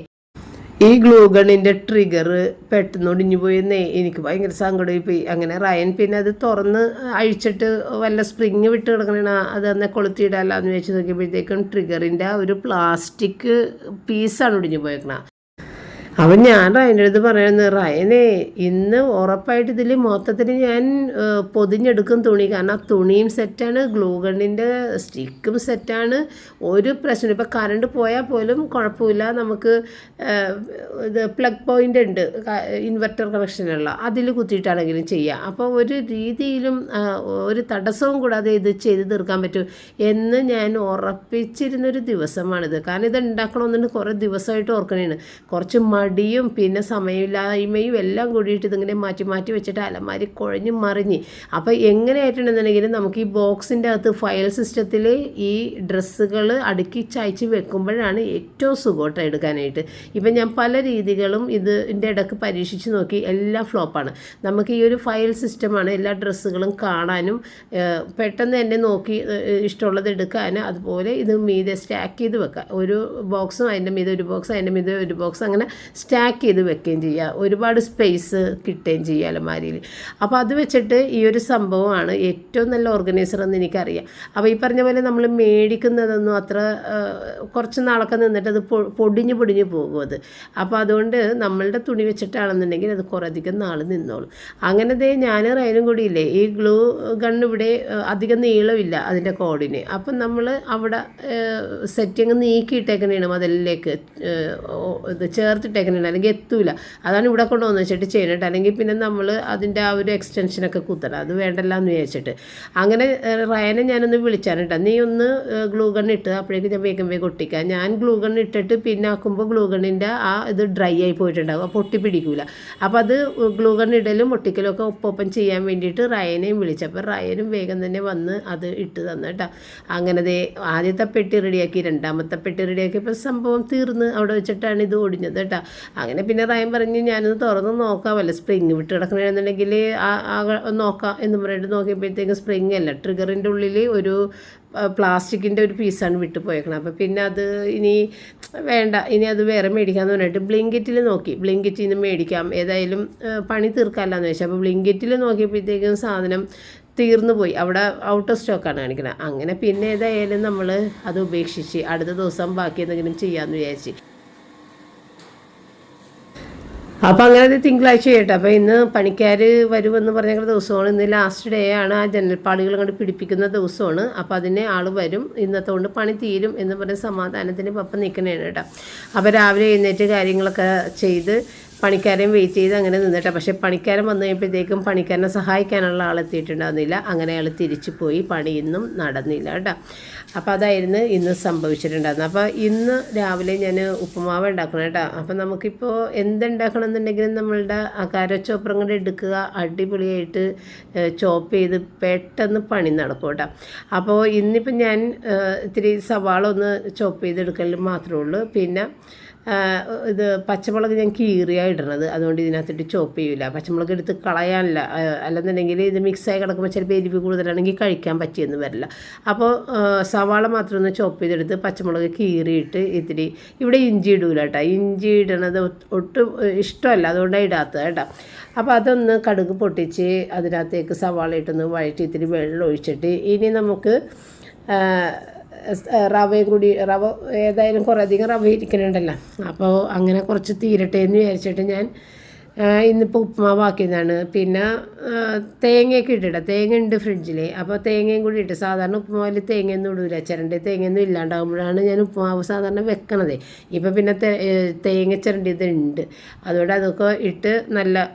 ഈ ഗ്ലൂ ഗണ്ണിൻ്റെ ട്രിഗർ പെട്ടെന്ന് ഒടിഞ്ഞു പോയെന്നേ. എനിക്ക് ഭയങ്കര സങ്കടമായി പോയി. അങ്ങനെ റയൻ പിന്നെ അത് തുറന്ന് അഴിച്ചിട്ട് വല്ല സ്പ്രിങ് വിട്ട് കിടക്കണ അത് തന്നെ കൊളുത്തിയിടാമെന്ന് വെച്ച് നോക്കിയപ്പോഴത്തേക്കും ട്രിഗറിൻ്റെ ആ ഒരു പ്ലാസ്റ്റിക് പീസാണ് ഒടിഞ്ഞു പോയേക്കണ. അപ്പം ഞാൻ റയൻ്റെ അടുത്ത് പറയുന്നത്, റയനെ ഇന്ന് ഉറപ്പായിട്ട് ഇതിൽ മൊത്തത്തിൽ ഞാൻ പൊതിഞ്ഞെടുക്കും തുണി. കാരണം ആ തുണിയും സെറ്റാണ്, ഗ്ലൂ ഗണ്ണിൻ്റെ സ്റ്റിക്കും സെറ്റാണ്, ഒരു പ്രശ്നം. ഇപ്പം കറണ്ട് പോയാൽ പോലും കുഴപ്പമില്ല. നമുക്ക് ഇത് പ്ലഗ് പോയിൻ്റ് ഉണ്ട്, ഇൻവെർട്ടർ കണക്ഷനുള്ള, അതിൽ കുത്തിയിട്ടാണെങ്കിലും ചെയ്യാം. അപ്പോൾ ഒരു രീതിയിലും ഒരു തടസ്സവും കൂടാതെ ഇത് ചെയ്ത് തീർക്കാൻ പറ്റും എന്ന് ഞാൻ ഉറപ്പിച്ചിരുന്നൊരു ദിവസമാണിത്. കാരണം ഇത് ഉണ്ടാക്കണമെന്നുണ്ട് കുറേ ദിവസമായിട്ട് ഓർക്കണേണ്. കുറച്ച് മടിയും പിന്നെ സമയമില്ലായ്മയും എല്ലാം കൂടിയിട്ട് ഇതിങ്ങനെ മാറ്റി മാറ്റി വെച്ചിട്ട് അലമാരി കുഴഞ്ഞു മറിഞ്ഞ്. അപ്പോൾ എങ്ങനെ ആയിട്ടുണ്ടെന്നുണ്ടെങ്കിൽ നമുക്ക് ഈ ബോക്സിൻ്റെ അകത്ത് ഫയൽ സിസ്റ്റത്തിൽ ഈ ഡ്രസ്സുകൾ അടുക്കി ചായച്ച് വെക്കുമ്പോഴാണ് ഏറ്റവും സുഖമായിട്ട് എടുക്കാനായിട്ട്. ഇപ്പം ഞാൻ പല രീതികളും ഇതിൻ്റെ ഇടയ്ക്ക് പരീക്ഷിച്ച് നോക്കി, എല്ലാം ഫ്ലോപ്പാണ്. നമുക്ക് ഈ ഒരു ഫയൽ സിസ്റ്റമാണ് എല്ലാ ഡ്രസ്സുകളും കാണാനും പെട്ടെന്ന് തന്നെ നോക്കി ഇഷ്ടമുള്ളത് എടുക്കാനും, അതുപോലെ ഇത് മീതെ സ്റ്റാക്ക് ചെയ്ത് വെക്കാം. ഒരു ബോക്സും അതിൻ്റെ മീതെ ഒരു ബോക്സ്, അതിൻ്റെ മീതെ ഒരു ബോക്സ്, അങ്ങനെ സ്റ്റാക്ക് ചെയ്ത് വെക്കുകയും ചെയ്യുക. ഒരുപാട് സ്പേസ് കിട്ടുകയും ചെയ്യുക അലമാരിയിൽ. അപ്പോൾ അത് വെച്ചിട്ട് ഈ ഒരു സംഭവമാണ് ഏറ്റവും നല്ല ഓർഗനൈസർ എന്ന് എനിക്കറിയാം. അപ്പോൾ ഈ പറഞ്ഞ പോലെ നമ്മൾ മേടിക്കുന്നതൊന്നും അത്ര കുറച്ച് നാളൊക്കെ നിന്നിട്ട് അത് പൊടിഞ്ഞു പോകും അത്. അപ്പോൾ അതുകൊണ്ട് നമ്മളുടെ തുണി വെച്ചിട്ടാണെന്നുണ്ടെങ്കിൽ അത് കുറേ അധികം നാൾ നിന്നോളും. അങ്ങനെ ഞാൻ റയനും കൂടിയില്ലേ, ഈ ഗ്ലൂ ഗണ്ണ് ഇവിടെ അധികം നീളമില്ല അതിൻ്റെ കോഡിന്. അപ്പം നമ്മൾ അവിടെ സെറ്റിങ് നീക്കിയിട്ടേക്കണേണ് മതിലേക്ക് ഇത് ചേർത്തിട്ടേക്കണേണ്, അല്ലെങ്കിൽ എത്തൂല. അതാണ് ഇവിടെ കൊണ്ടുവന്ന് വെച്ചിട്ട് ചെയ്യണേട്ട്. അല്ലെങ്കിൽ പിന്നെ നമ്മൾ അതിൻ്റെ ആ ഒരു എക്സ്റ്റൻഷനൊക്കെ കുത്തണം, അത് വേണ്ടല്ല എന്ന് വിചാരിച്ചിട്ട്. അങ്ങനെ റയനെ ഞാനൊന്ന് വിളിച്ചാണ് കേട്ടോ, നീ ഒന്ന് ഗ്ലൂ ഗണ്ണ് ഇട്ട്, അപ്പോഴേക്കും ഞാൻ വേഗം ഒട്ടിക്കാം. ഞാൻ ഗ്ലൂ ഗണ്ണ് ഇട്ടിട്ട് പിന്നെ ആക്കുമ്പോൾ ഗ്ലൂ ഗണ്ണിൻ്റെ ആ ഇത് ഡ്രൈ ആയി പോയിട്ടുണ്ടാകും, അപ്പോൾ ഒട്ടി പിടിക്കൂല. അപ്പോൾ അത് ഗ്ലൂ ഗണ്ണ് ഇടലും ഒട്ടിക്കലും ഒക്കെ ഒപ്പം ചെയ്യാൻ വേണ്ടിയിട്ട് റയനെയും വിളിച്ചപ്പോൾ റയനും വേഗം തന്നെ വന്ന് അത് ഇട്ട് തന്നു കേട്ടോ. അങ്ങനെ ആദ്യത്തെ പെട്ടി റെഡിയാക്കി, രണ്ടാമത്തെ പെട്ടി റെഡിയാക്കിയപ്പോൾ സംഭവം തീർന്ന് അവിടെ വെച്ചിട്ടാണ് ഇത് ഒടിഞ്ഞത് കേട്ടോ. അങ്ങനെ പിന്നെ റയൻ പറഞ്ഞ് ഞാനത് തുറന്ന് നോക്കാം, വല്ല സ്പ്രിങ് വിട്ട് കിടക്കണമെന്നുണ്ടെങ്കിൽ നോക്കാം എന്ന് പറഞ്ഞിട്ട് നോക്കിയപ്പോഴത്തേക്കും സ്പ്രിങ് അല്ല, ട്രിഗറിൻ്റെ ഉള്ളിൽ ഒരു പ്ലാസ്റ്റിക്കിൻ്റെ ഒരു പീസാണ് വിട്ട് പോയേക്കണം. അപ്പോൾ പിന്നെ അത് ഇനി വേണ്ട, ഇനി അത് വേറെ മേടിക്കാമെന്ന് പറഞ്ഞിട്ട് ബ്ലിങ്കിറ്റിൽ നോക്കി. ബ്ലിങ്കിറ്റിൽ നിന്ന് മേടിക്കാം, ഏതായാലും പണി തീർക്കാമല്ലാന്ന് വെച്ചാൽ. അപ്പോൾ ബ്ലിങ്കിറ്റിൽ നോക്കിയപ്പോഴത്തേക്കും സാധനം തീർന്നു പോയി, അവിടെ ഔട്ട് ഓഫ് സ്റ്റോക്കാണ് കാണിക്കുന്നത്. അങ്ങനെ പിന്നെ ഏതായാലും നമ്മൾ അത് ഉപേക്ഷിച്ച് അടുത്ത ദിവസം ബാക്കി എന്തെങ്കിലും ചെയ്യാമെന്ന് വിചാരിച്ച്. അപ്പോൾ അങ്ങനെ അത് തിങ്കളാഴ്ച കേട്ടോ. അപ്പോൾ ഇന്ന് പണിക്കാർ വരുമെന്ന് പറഞ്ഞ ദിവസമാണ്, ഇന്ന് ലാസ്റ്റ് ഡേ ആണ്, ആ ജനൽപ്പാടുകൾ കൊണ്ട് പിടിപ്പിക്കുന്ന ദിവസമാണ്. അപ്പോൾ അതിന് ആൾ വരും, ഇന്നത്തെ കൊണ്ട് പണി തീരും എന്ന് പറഞ്ഞ സമാധാനത്തിന് പപ്പ നിൽക്കണേണ് കേട്ടോ. അപ്പോൾ രാവിലെ എഴുന്നേറ്റ് കാര്യങ്ങളൊക്കെ ചെയ്ത് പണിക്കാരെയും വെയിറ്റ് ചെയ്ത് അങ്ങനെ നിന്നിട്ടാണ്. പക്ഷേ പണിക്കാരൻ വന്നു കഴിയുമ്പോഴത്തേക്കും പണിക്കാരനെ സഹായിക്കാനുള്ള ആളെത്തിയിട്ടുണ്ടാകുന്നില്ല. അങ്ങനെ അയാൾ തിരിച്ചു പോയി. പണിയൊന്നും നടന്നില്ല കേട്ടോ. അപ്പോൾ അതായിരുന്നു ഇന്ന് സംഭവിച്ചിട്ടുണ്ടായിരുന്നത്. അപ്പോൾ ഇന്ന് രാവിലെ ഞാൻ ഉപ്പുമാവ് ഉണ്ടാക്കണം കേട്ടോ. അപ്പോൾ നമുക്കിപ്പോൾ എന്തുണ്ടാക്കണം എന്നുണ്ടെങ്കിലും നമ്മളുടെ കരച്ചോപ്പറും കൂടെ എടുക്കുക, അടിപൊളിയായിട്ട് ചോപ്പ് ചെയ്ത് പെട്ടെന്ന് പണി നടക്കും കേട്ടോ. അപ്പോൾ ഇന്നിപ്പം ഞാൻ ഇത്തിരി സവാള ഒന്ന് ചോപ്പ് ചെയ്തെടുക്കൽ മാത്രമേ ഉള്ളൂ. പിന്നെ ഇത് പച്ചമുളക് ഞാൻ കീറിയാണ് ഇടണത്, അതുകൊണ്ട് ഇതിനകത്തിട്ട് ചോപ്പ് ചെയ്യില്ല. പച്ചമുളക് എടുത്ത് കളയാനില്ല, അല്ലെന്നുണ്ടെങ്കിൽ ഇത് മിക്സായി കിടക്കുമ്പോൾ ചിലപ്പോൾ എരിവ് കൂടുതലാണെങ്കിൽ കഴിക്കാൻ പറ്റിയെന്ന് വരില്ല. അപ്പോൾ സവാള മാത്രം ഒന്ന് ചോപ്പ് ചെയ്തെടുത്ത് പച്ചമുളക് കീറിയിട്ട് ഇത്തിരി, ഇവിടെ ഇഞ്ചി ഇടൂല കേട്ടോ. ഇഞ്ചി ഇടണത് ഒട്ടും ഇഷ്ടമല്ല, അതുകൊണ്ടാണ് ഇടാത്തത് കേട്ടോ. അപ്പോൾ അതൊന്ന് കടുക് പൊട്ടിച്ച് അതിനകത്തേക്ക് സവാള ഇട്ടൊന്ന് വഴറ്റി ഇത്തിരി വെള്ളം ഒഴിച്ചിട്ട് ഇനി നമുക്ക് റവയും കൂടി, റവ ഏതായാലും കുറേ അധികം റവ ഇരിക്കുന്നുണ്ടല്ലോ, അപ്പോൾ അങ്ങനെ കുറച്ച് തീരട്ടെ എന്ന് വിചാരിച്ചിട്ട് ഞാൻ ഇന്നിപ്പോൾ ഉപ്പുമാവാക്കിയതാണ്. പിന്നെ തേങ്ങയൊക്കെ ഇട്ടിടാം, തേങ്ങ ഉണ്ട് ഫ്രിഡ്ജിൽ. അപ്പോൾ തേങ്ങയും കൂടി ഇട്ട്, സാധാരണ ഉപ്പുമാവിൽ തേങ്ങയൊന്നും ഇടില്ല, ചിരണ്ടി തേങ്ങയൊന്നും ഇല്ലാണ്ടാകുമ്പോഴാണ് ഞാൻ ഉപ്പുമാവ് സാധാരണ വെക്കണത്. ഇപ്പോൾ പിന്നെ തേങ്ങ ചിരണ്ടിയതുണ്ട്, അതുകൊണ്ട് അതൊക്കെ ഇട്ട് നല്ല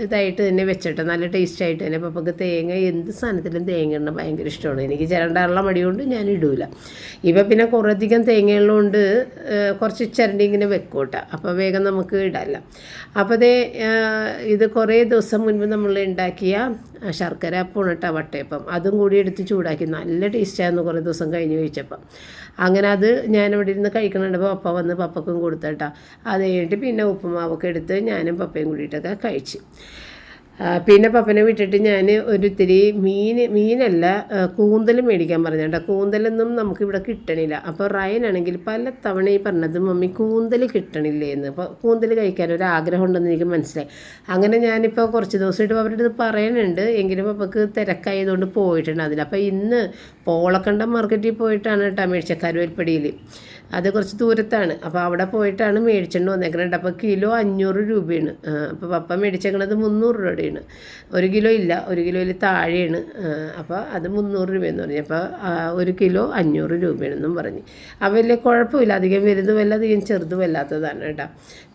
ഇതായിട്ട് തന്നെ വെച്ചിട്ട് നല്ല ടേസ്റ്റായിട്ട് തന്നെ. പപ്പക്ക് തേങ്ങ എന്ത് സാധനത്തിലും തേങ്ങ ഇടണം ഭയങ്കര ഇഷ്ടമാണ്. എനിക്ക് ചിരണ്ടാനുള്ള മടി കൊണ്ട് ഞാൻ ഇടൂല. ഇപ്പം പിന്നെ കുറേയധികം തേങ്ങയുള്ളതുകൊണ്ട് കുറച്ച് ചിരണ്ടി ഇങ്ങനെ വെക്കൂട്ട, അപ്പോൾ വേഗം നമുക്ക് ഇടാമല്ല. അപ്പോൾ ഇത് കുറേ ദിവസം മുൻപ് നമ്മൾ ഉണ്ടാക്കിയ ശർക്കര അപ്പമാണ് കേട്ടോ, വട്ടയപ്പം. അതും കൂടി എടുത്ത് ചൂടാക്കി നല്ല ടേസ്റ്റായിരുന്നു കുറേ ദിവസം കഴിഞ്ഞ് കഴിച്ചപ്പം. അങ്ങനെ അത് ഞാനിവിടെ ഇരുന്ന് കഴിക്കണുണ്ട്. പപ്പ വന്ന് പപ്പക്കും കൊടുത്തേട്ടാ. അത് കഴിഞ്ഞിട്ട് പിന്നെ ഉപ്പുമാവൊക്കെ എടുത്ത് ഞാനും പപ്പയും കൂടിയിട്ടൊക്കെ കഴിച്ച്. പിന്നെ പപ്പനെ വിട്ടിട്ട് ഞാൻ ഒരിത്തിരി മീനല്ല കൂന്തൽ മേടിക്കാൻ പറഞ്ഞു കേട്ടോ. കൂന്തലൊന്നും നമുക്കിവിടെ കിട്ടണില്ല. അപ്പോൾ റയനാണെങ്കിൽ പല തവണ ഈ പറഞ്ഞത് മമ്മി കൂന്തൽ കിട്ടണില്ലേ എന്ന്. അപ്പോൾ കൂന്തൽ കഴിക്കാൻ ഒരു ആഗ്രഹം ഉണ്ടെന്ന് എനിക്ക് മനസ്സിലായി. അങ്ങനെ ഞാനിപ്പോൾ കുറച്ച് ദിവസമായിട്ട് അവരുടെ ഇത് പറയുന്നുണ്ട്, എങ്കിലും പപ്പക്ക് തിരക്കായതുകൊണ്ട് പോയിട്ടുണ്ട് അതിൽ. അപ്പോൾ ഇന്ന് പോളക്കണ്ടം മാർക്കറ്റിൽ പോയിട്ടാണ് കേട്ടോ മേടിച്ച, കരുവൽപ്പടിയിൽ. അത് കുറച്ച് ദൂരത്താണ്. അപ്പോൾ അവിടെ പോയിട്ടാണ് മേടിച്ചുകൊണ്ട് വന്നേക്കുന്നത്. അപ്പോൾ കിലോ 500 രൂപയാണ്. അപ്പോൾ പപ്പ മേടിച്ചേക്കണത് 300 രൂപയാണ്. 1 കിലോ ഇല്ല, 1 കിലോയിൽ താഴെയാണ്. അപ്പോൾ അത് 300 രൂപയെന്ന് പറഞ്ഞു. അപ്പോൾ 1 കിലോ 500 രൂപയാണെന്നും പറഞ്ഞു. അപ്പോൾ വലിയ കുഴപ്പമില്ല, അധികം വലുതുമല്ല അധികം ചെറുതുമല്ലാത്തതാണ് കേട്ടോ.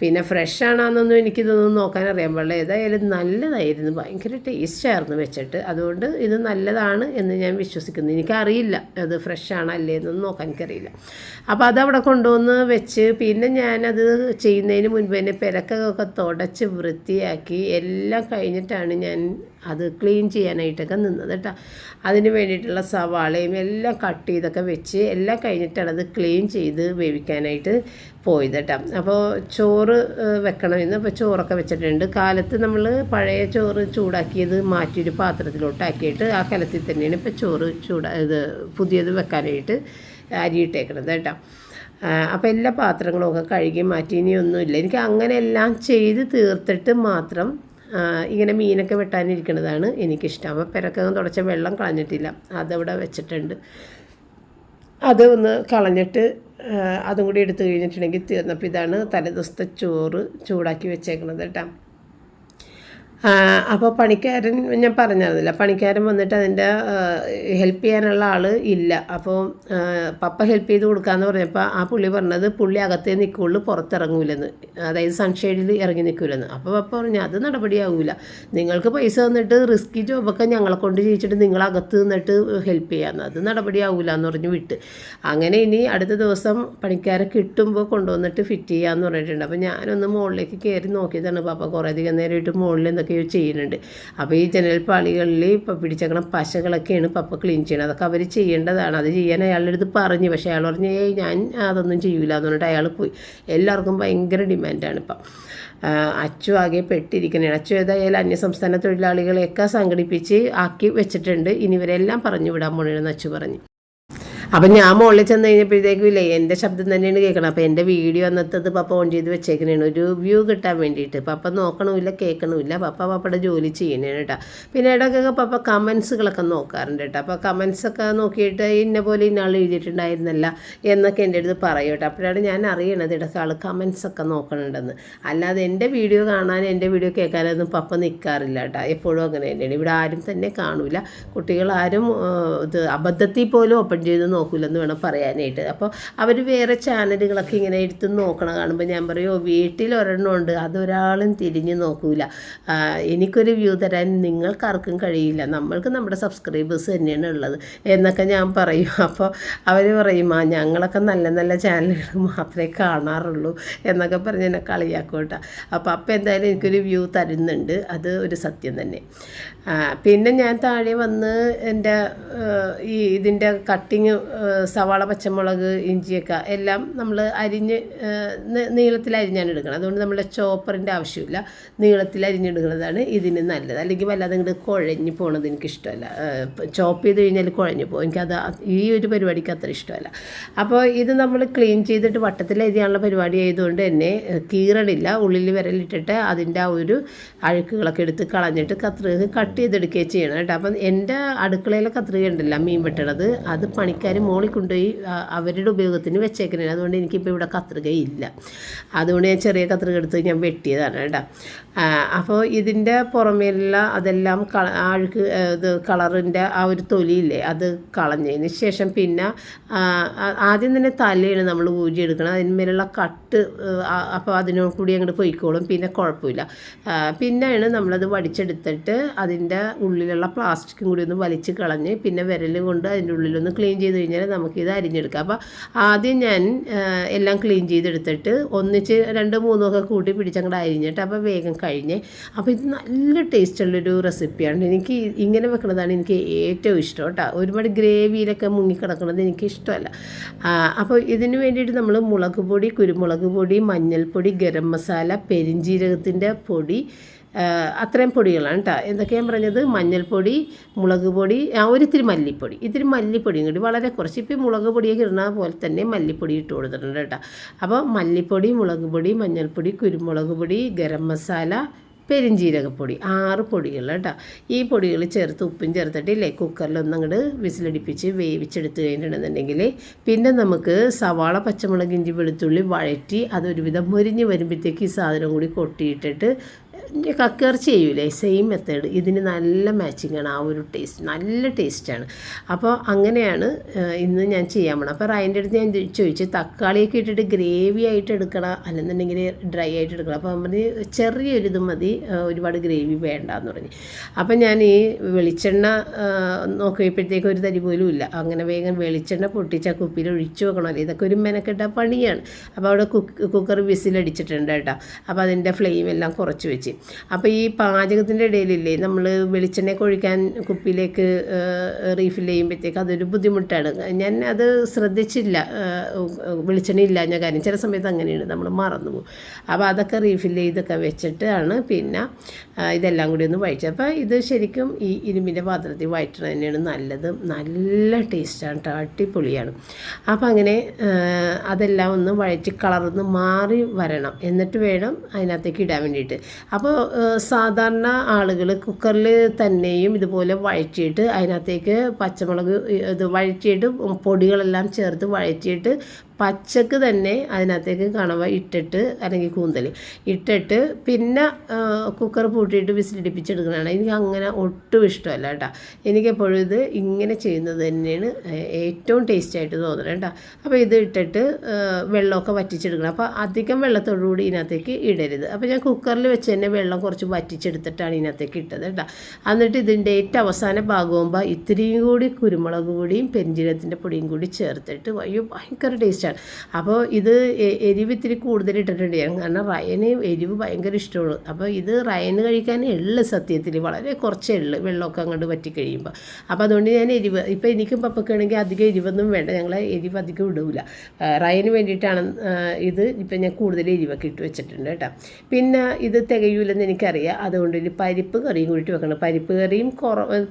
പിന്നെ ഫ്രഷ് ആണെന്നൊന്നും എനിക്കിതൊന്നും നോക്കാൻ അറിയാൻ പാടില്ല. ഏതായാലും നല്ലതായിരുന്നു, ഭയങ്കര ടേസ്റ്റായിരുന്നു വെച്ചിട്ട്. അതുകൊണ്ട് ഇത് നല്ലതാണ് എന്ന് ഞാൻ വിശ്വസിക്കുന്നു. എനിക്കറിയില്ല അത് ഫ്രഷ് ആണോ അല്ലേ എന്നൊന്നും നോക്കാൻ എനിക്കറിയില്ല. അപ്പോൾ അതവിടെ കൊണ്ടുവന്ന് വെച്ച് പിന്നെ ഞാനത് ചെയ്യുന്നതിന് മുൻപ് തന്നെ പെരക്കൊക്കെ തുടച്ച് വൃത്തിയാക്കി എല്ലാം കഴിഞ്ഞിട്ടാണ് ഞാൻ അത് ക്ലീൻ ചെയ്യാനായിട്ടൊക്കെ നിന്നത് കേട്ടോ. അതിന് വേണ്ടിയിട്ടുള്ള സവാളയും എല്ലാം കട്ട് ചെയ്തൊക്കെ വെച്ച് എല്ലാം കഴിഞ്ഞിട്ടാണ് അത് ക്ലീൻ ചെയ്ത് വേവിക്കാനായിട്ട് പോയത് കേട്ടോ. അപ്പോൾ ചോറ് വെക്കണമെന്ന്, അപ്പോൾ ചോറൊക്കെ വെച്ചിട്ടുണ്ട്. കാലത്ത് നമ്മൾ പഴയ ചോറ് ചൂടാക്കിയത് മാറ്റിയൊരു പാത്രത്തിലോട്ടാക്കിയിട്ട് ആ കലത്തിൽ തന്നെയാണ് ഇപ്പോൾ ചോറ് പുതിയത് വെക്കാനായിട്ട് അരിയിട്ടേക്കണത് കേട്ടോ. അപ്പോൾ എല്ലാ പാത്രങ്ങളും ഒക്കെ കഴുകി മാറ്റി, ഇനിയൊന്നുമില്ല. എനിക്ക് അങ്ങനെ എല്ലാം ചെയ്ത് തീർത്തിട്ട് മാത്രം ഇങ്ങനെ മീനൊക്കെ വെട്ടാനിരിക്കുന്നതാണ് എനിക്കിഷ്ടം. അപ്പോൾ പെരക്കകം തുടച്ച വെള്ളം കളഞ്ഞിട്ടില്ല, അതവിടെ വെച്ചിട്ടുണ്ട്. അത് ഒന്ന് കളഞ്ഞിട്ട് അതും കൂടി എടുത്തു കഴിഞ്ഞിട്ടുണ്ടെങ്കിൽ തീർന്നപ്പോൾ ഇതാണ് തലേദിവസത്തെ ചോറ് ചൂടാക്കി വെച്ചേക്കണത് കേട്ടോ. അപ്പോൾ പണിക്കാരൻ ഞാൻ പറഞ്ഞിരുന്നില്ല, പണിക്കാരൻ വന്നിട്ട് അതിൻ്റെ ഹെൽപ്പ് ചെയ്യാനുള്ള ആൾ ഇല്ല. അപ്പോൾ പപ്പ ഹെൽപ്പ് ചെയ്ത് കൊടുക്കാമെന്ന് പറഞ്ഞപ്പോൾ ആ പുള്ളി പറഞ്ഞത് പുള്ളി അകത്തേ നിൽക്കുള്ളൂ, പുറത്തിറങ്ങൂലെന്ന്, അതായത് സൺഷെയ്ഡിൽ ഇറങ്ങി നിൽക്കൂലെന്ന്. അപ്പോൾ പപ്പ പറഞ്ഞു അത് നടപടിയാവില്ല, നിങ്ങൾക്ക് പൈസ തന്നിട്ട് റിസ്കി ജോബൊക്കെ ഞങ്ങളെ കൊണ്ട് ചെയ്യിച്ചിട്ട് നിങ്ങളകത്ത് നിന്നിട്ട് ഹെൽപ്പ് ചെയ്യാമെന്ന്, അത് നടപടിയാവില്ല എന്ന് പറഞ്ഞ് വിട്ട്. അങ്ങനെ ഇനി അടുത്ത ദിവസം പണിക്കാരെ കിട്ടുമ്പോൾ കൊണ്ടുവന്നിട്ട് ഫിറ്റ് ചെയ്യാമെന്ന് പറഞ്ഞിട്ടുണ്ട്. അപ്പോൾ ഞാനൊന്ന് മുകളിലേക്ക് കയറി നോക്കിയതാണ്. പപ്പ കുറേ അധികം നേരമായിട്ട് മുകളിൽ എന്തൊക്കെയോ ചെയ്യുന്നുണ്ട്. അപ്പോൾ ഈ ജനൽപ്പാളികളിൽ ഇപ്പോൾ പിടിച്ചേക്കണ പശകളൊക്കെയാണ് പപ്പ ക്ലീൻ ചെയ്യണത്. അതൊക്കെ അവർ ചെയ്യേണ്ടതാണ്. അത് ചെയ്യാൻ അയാളുടെ അടുത്ത് പറഞ്ഞു, പക്ഷേ അയാൾ പറഞ്ഞ് ഞാൻ അതൊന്നും ചെയ്യൂല എന്ന് പറഞ്ഞിട്ട് അയാൾ പോയി. എല്ലാവർക്കും ഭയങ്കര ഡിമാൻഡാണ് ഇപ്പം. അച്ചു ആകെ പെട്ടിരിക്കുന്നതാണ്. അച്ചു ഏതായാലും അന്യസംസ്ഥാന തൊഴിലാളികളെയൊക്കെ സംഘടിപ്പിച്ച് ആക്കി വെച്ചിട്ടുണ്ട്, ഇനി ഇവരെല്ലാം പറഞ്ഞു വിടാൻ പോകണമെന്ന് അച്ചു പറഞ്ഞു. അപ്പം ഞാൻ മുകളിൽ ചെന്ന് കഴിഞ്ഞപ്പോഴത്തേക്കും ഇല്ലേ എൻ്റെ ശബ്ദം തന്നെയാണ് കേൾക്കണം. അപ്പോൾ എൻ്റെ വീഡിയോ അന്നത്തത് പപ്പ ഓൺ ചെയ്ത് വെച്ചേക്കണേണ് ഒരു വ്യൂ കിട്ടാൻ വേണ്ടിയിട്ട്. പപ്പ നോക്കണമില്ല കേൾക്കണമില്ല, പപ്പയുടെ ജോലി ചെയ്യണേണ് കേട്ടോ. പിന്നെ ഇടയ്ക്കൊക്കെ പപ്പ കമൻസുകളൊക്കെ നോക്കാറുണ്ട് കേട്ടോ. അപ്പോൾ കമൻസൊക്കെ നോക്കിയിട്ട് ഇന്ന പോലെ ഇന്നാൾ എഴുതിയിട്ടുണ്ടായിരുന്നല്ല എന്നൊക്കെ എൻ്റെ അടുത്ത് പറയും കേട്ടോ. അപ്പോഴാണ് ഞാൻ അറിയണത് ഇടയ്ക്ക് ആൾ കമൻസൊക്കെ നോക്കണുണ്ടെന്ന്. അല്ലാതെ എൻ്റെ വീഡിയോ കാണാൻ എൻ്റെ വീഡിയോ കേൾക്കാനൊന്നും പപ്പ നിൽക്കാറില്ല കേട്ടോ. എപ്പോഴും അങ്ങനെ തന്നെയാണ്. ഇവിടെ ആരും തന്നെ കാണൂല, കുട്ടികളാരും ഇത് അബദ്ധത്തിൽ പോലും ഓപ്പൺ ചെയ്ത് നോക്കില്ലെന്ന് വേണം പറയാനായിട്ട്. അപ്പോൾ അവർ വേറെ ചാനലുകളൊക്കെ ഇങ്ങനെ എടുത്ത് നോക്കണം കാണുമ്പോൾ ഞാൻ പറയുമോ വീട്ടിൽ ഒരെണ്ണം ഉണ്ട്, അതൊരാളും തിരിഞ്ഞ് നോക്കൂല, എനിക്കൊരു വ്യൂ തരാൻ നിങ്ങൾക്കാർക്കും കഴിയില്ല, നമ്മൾക്ക് നമ്മുടെ സബ്സ്ക്രൈബേഴ്സ് തന്നെയാണ് ഉള്ളത് എന്നൊക്കെ ഞാൻ പറയും. അപ്പോൾ അവർ പറയും ഞങ്ങളൊക്കെ നല്ല നല്ല ചാനലുകൾ മാത്രമേ കാണാറുള്ളൂ എന്നൊക്കെ പറഞ്ഞ് എന്നെ കളിയാക്കോട്ടെ. അപ്പോൾ എന്തായാലും എനിക്കൊരു വ്യൂ തരുന്നുണ്ട്, അത് ഒരു സത്യം തന്നെ. പിന്നെ ഞാൻ താഴെ വന്ന് എൻ്റെ ഇതിൻ്റെ കട്ടിങ്, സവാള, പച്ചമുളക്, ഇഞ്ചിയൊക്കെ എല്ലാം നമ്മൾ അരിഞ്ഞ് നീളത്തിൽ അരിഞ്ഞാണ് എടുക്കണം. അതുകൊണ്ട് നമ്മുടെ ചോപ്പറിൻ്റെ ആവശ്യമില്ല, നീളത്തിൽ അരിഞ്ഞെടുക്കുന്നതാണ് ഇതിന് നല്ലത്. അല്ലെങ്കിൽ വല്ലാതെ ഇങ്ങോട്ട് കുഴഞ്ഞ് പോകണത് എനിക്കിഷ്ടമല്ല. ചോപ്പ് ചെയ്ത് കഴിഞ്ഞാൽ കുഴഞ്ഞു പോകും, എനിക്കത് ഈ ഒരു പരിപാടിക്ക് അത്ര ഇഷ്ടമല്ല. അപ്പോൾ ഇത് നമ്മൾ ക്ലീൻ ചെയ്തിട്ട് വട്ടത്തിൽ അരിയാനുള്ള പരിപാടി ആയതുകൊണ്ട് തന്നെ കീറണില്ല, ഉള്ളിൽ വിരലിട്ടിട്ട് അതിൻ്റെ ആ ഒരു അഴുക്കുകളൊക്കെ എടുത്ത് കളഞ്ഞിട്ട് കത്രിക കട്ട് ചെയ്തെടുക്കുകയും ചെയ്യണം കേട്ടോ. അപ്പം എൻ്റെ അടുക്കളയിലെ കത്രിക ഉണ്ടല്ല മീൻ വെട്ടണത്, അത് പണിക്കാർ മോളിൽ കൊണ്ടുപോയി അവരുടെ ഉപയോഗത്തിന് വെച്ചേക്കണേ. അതുകൊണ്ട് എനിക്കിപ്പോൾ ഇവിടെ കത്രിക ഇല്ല, അതുകൊണ്ട് ഞാൻ ചെറിയ കത്രിക എടുത്ത് ഞാൻ വെട്ടിയതാണ് കേട്ടോ. അപ്പോൾ ഇതിൻ്റെ പുറമേലുള്ള അതെല്ലാം അഴുക്ക് ഇത് കളറിൻ്റെ ആ ഒരു തൊലിയില്ലേ അത് കളഞ്ഞതിന് ശേഷം പിന്നെ ആദ്യം തന്നെ തലയാണ് നമ്മൾ ഊരിയെടുക്കണം, അതിന്മേലുള്ള കട്ട് അപ്പോൾ അതിനോട് കൂടി അങ്ങോട്ട് പൊയ്ക്കോളും, പിന്നെ കുഴപ്പമില്ല. പിന്നെയാണ് നമ്മളത് വടിച്ചെടുത്തിട്ട് അതിൻ്റെ ഉള്ളിലുള്ള പ്ലാസ്റ്റിക്കും കൂടി ഒന്ന് വലിച്ച് കളഞ്ഞ് പിന്നെ വിരൽ കൊണ്ട് അതിൻ്റെ ഉള്ളിലൊന്ന് ക്ലീൻ ചെയ്ത് കഴിഞ്ഞാൽ നമുക്കിത് അരിഞ്ഞെടുക്കാം. അപ്പോൾ ആദ്യം ഞാൻ എല്ലാം ക്ലീൻ ചെയ്തെടുത്തിട്ട് ഒന്നിച്ച് 2-3 ഒക്കെ കൂട്ടി പിടിച്ചങ്ങോട്ട് അരിഞ്ഞിട്ട് അപ്പോൾ വേഗം കഴിഞ്ഞ്. അപ്പോൾ ഇത് നല്ല ടേസ്റ്റുള്ളൊരു റെസിപ്പിയാണ്. എനിക്ക് ഇങ്ങനെ വെക്കുന്നതാണ് എനിക്ക് ഏറ്റവും ഇഷ്ടം കേട്ടോ. ഒരുപാട് ഗ്രേവിയിലൊക്കെ മുങ്ങിക്കിടക്കുന്നത് എനിക്ക് ഇഷ്ടമല്ല. അപ്പോൾ ഇതിന് വേണ്ടിയിട്ട് നമ്മൾ മുളക് പൊടി, കുരുമുളക് പൊടി, മഞ്ഞൾപ്പൊടി, ഗരം മസാല, പെരിഞ്ജീരകത്തിൻ്റെ പൊടി, അത്രയും പൊടികളാണ് കേട്ടോ. എന്തൊക്കെയാണ് പറഞ്ഞത്, മഞ്ഞൾപ്പൊടി, മുളക് പൊടി, ഇത്തിരി മല്ലിപ്പൊടിയും കൂടി വളരെ കുറച്ച്. ഇപ്പോൾ മുളക് പൊടിയൊക്കെ ഇടുന്ന പോലെ തന്നെ മല്ലിപ്പൊടി ഇട്ട് കൊടുത്തിട്ടുണ്ട് കേട്ടോ. അപ്പോൾ മല്ലിപ്പൊടി, മുളക് പൊടി, മഞ്ഞൾപ്പൊടി, കുരുമുളക് പൊടി, ഗരം മസാല, പെരിഞ്ജീരകപ്പൊടി, 6 പൊടികൾ കേട്ടോ. ഈ പൊടികൾ ചേർത്ത് ഉപ്പും ചേർത്തിട്ടില്ലേ കുക്കറിലൊന്നും അങ്ങോട്ട് വിസിലടിപ്പിച്ച് വേവിച്ചെടുത്ത് കഴിഞ്ഞിട്ടുണ്ടെന്നുണ്ടെങ്കിൽ പിന്നെ നമുക്ക് സവാള, പച്ചമുളക്, ഇഞ്ചി, വെളുത്തുള്ളി വഴറ്റി അതൊരുവിധം മുരിഞ്ഞ് വരുമ്പോഴത്തേക്ക് ഈ സാധനം കൂടി കൊട്ടിയിട്ടിട്ട് കക്കിറച്ചി ചെയ്യൂലേ, സെയിം മെത്തേഡ് ഇതിന് നല്ല മാച്ചിങ്ങാണ്. ആ ഒരു ടേസ്റ്റ് നല്ല ടേസ്റ്റാണ്. അപ്പോൾ അങ്ങനെയാണ് ഇന്ന് ഞാൻ ചെയ്യാൻ പോകണം. അപ്പോൾ റൈൻ്റെ അടുത്ത് ഞാൻ ചോദിച്ചു തക്കാളിയൊക്കെ ഇട്ടിട്ട് ഗ്രേവി ആയിട്ട് എടുക്കണം അല്ലെന്നുണ്ടെങ്കിൽ ഡ്രൈ ആയിട്ട് എടുക്കണം. അപ്പോൾ നമ്മൾ ചെറിയൊരിത് മതി, ഒരുപാട് ഗ്രേവി വേണ്ടെന്ന് പറഞ്ഞു. അപ്പം ഞാൻ ഈ വെളിച്ചെണ്ണ നോക്കിയപ്പോഴത്തേക്ക് ഒരു തരി പോലും ഇല്ല. അങ്ങനെ വേഗം വെളിച്ചെണ്ണ പൊട്ടിച്ച കുപ്പിയിൽ ഒഴിച്ചു വെക്കണമല്ലോ, ഇതൊക്കെ ഒരു മെനക്കെട്ട പണിയാണ്. അപ്പോൾ അവിടെ കുക്കർ വിസിലടിച്ചിട്ടുണ്ട് കേട്ടോ. അപ്പോൾ അതിൻ്റെ ഫ്ലെയിം എല്ലാം കുറച്ച് വെച്ച്. അപ്പോൾ ഈ പാചകത്തിൻ്റെ ഇടയിലില്ലേ നമ്മൾ വെളിച്ചെണ്ണയൊക്കെ ഒഴിക്കാൻ കുപ്പിയിലേക്ക് റീഫിൽ ചെയ്യുമ്പോഴത്തേക്ക് അതൊരു ബുദ്ധിമുട്ടാണ്. ഞാൻ അത് ശ്രദ്ധിച്ചില്ല, വെളിച്ചെണ്ണ ഇല്ലാഞ്ഞ കാര്യം. ചില സമയത്ത് അങ്ങനെയാണ്, നമ്മൾ മറന്നു പോകും. അപ്പോൾ അതൊക്കെ റീഫിൽ ചെയ്തൊക്കെ വെച്ചിട്ടാണ് പിന്നെ ഇതെല്ലാം കൂടി ഒന്ന് വഴിച്ചത്. അപ്പോൾ ഇത് ശരിക്കും ഈ ഇരുമ്പിൻ്റെ പാത്രത്തിൽ വഴറ്റണത് തന്നെയാണ് നല്ലത്. നല്ല ടേസ്റ്റാണ് കേട്ടോ, അടിപൊളിയാണ്. അപ്പോൾ അങ്ങനെ അതെല്ലാം ഒന്ന് വഴറ്റി കളർന്ന് മാറി വരണം, എന്നിട്ട് വേണം അതിനകത്തേക്ക് ഇടാൻ വേണ്ടിയിട്ട്. അപ്പോൾ സാധാരണ ആളുകൾ കുക്കറിൽ തന്നെയും ഇതുപോലെ വഴറ്റിയിട്ട് അതിനകത്തേക്ക് പച്ചമുളക് ഇത് വഴറ്റിയിട്ട് പൊടികളെല്ലാം ചേർത്ത് വഴറ്റിയിട്ട് പച്ചക്ക് തന്നെ അതിനകത്തേക്ക് കണവ ഇട്ടിട്ട് അല്ലെങ്കിൽ കൂന്തൽ ഇട്ടിട്ട് പിന്നെ കുക്കർ പൂട്ടിയിട്ട് വിസിലടിപ്പിച്ചെടുക്കുന്നതാണ്. എനിക്ക് അങ്ങനെ ഒട്ടും ഇഷ്ടമല്ല കേട്ടോ. എനിക്കെപ്പോഴും ഇത് ഇങ്ങനെ ചെയ്യുന്നത് തന്നെയാണ് ഏറ്റവും ടേസ്റ്റായിട്ട് തോന്നുന്നത് കേട്ടോ. അപ്പോൾ ഇത് ഇട്ടിട്ട് വെള്ളമൊക്കെ വറ്റിച്ചെടുക്കണം. അപ്പോൾ അധികം വെള്ളത്തോടുകൂടി ഇതിനകത്തേക്ക് ഇടരുത്. അപ്പോൾ ഞാൻ കുക്കറിൽ വെച്ച് തന്നെ വെള്ളം കുറച്ച് വറ്റിച്ചെടുത്തിട്ടാണ് ഇതിനകത്തേക്ക് ഇട്ടത് കേട്ടോ. എന്നിട്ട് ഇതിൻ്റെ ഏറ്റവും അവസാന ഭാഗമാകുമ്പോൾ ഇത്തിരിയും കൂടി കുരുമുളക് പൊടിയും പെരിഞ്ജീരകത്തിൻ്റെ പൊടിയും കൂടി ചേർത്തിട്ട് ഭയങ്കര ടേസ്റ്റ്. അപ്പോൾ ഇത് എരിവ് ഇത്തിരി കൂടുതൽ ഇട്ടിട്ടുണ്ട് ഞാൻ, കാരണം റയന് എരിവ് ഭയങ്കര ഇഷ്ടമുള്ളൂ. അപ്പോൾ ഇത് റയന് കഴിക്കാൻ എള്ള് സത്യത്തിൽ വളരെ കുറച്ച് എള്ള് വെള്ളമൊക്കെ അങ്ങോട്ട് വറ്റി കഴിയുമ്പോൾ. അപ്പോൾ അതുകൊണ്ട് ഞാൻ എരിവ് ഇപ്പോൾ എനിക്കും പപ്പക്കാണെങ്കിൽ അധികം എരിവൊന്നും വേണ്ട, ഞങ്ങൾ എരിവ് അധികം ഇടില്ല. റയന് വേണ്ടിയിട്ടാണ് ഇത്. ഇപ്പം ഞാൻ കൂടുതൽ എരിവൊക്കെ ഇട്ട് വെച്ചിട്ടുണ്ട് കേട്ടോ. പിന്നെ ഇത് തികയൂലെന്ന് എനിക്കറിയാം, അതുകൊണ്ട് ഒരു പരിപ്പ് കറിയും കൂടിയിട്ട് വെക്കണം.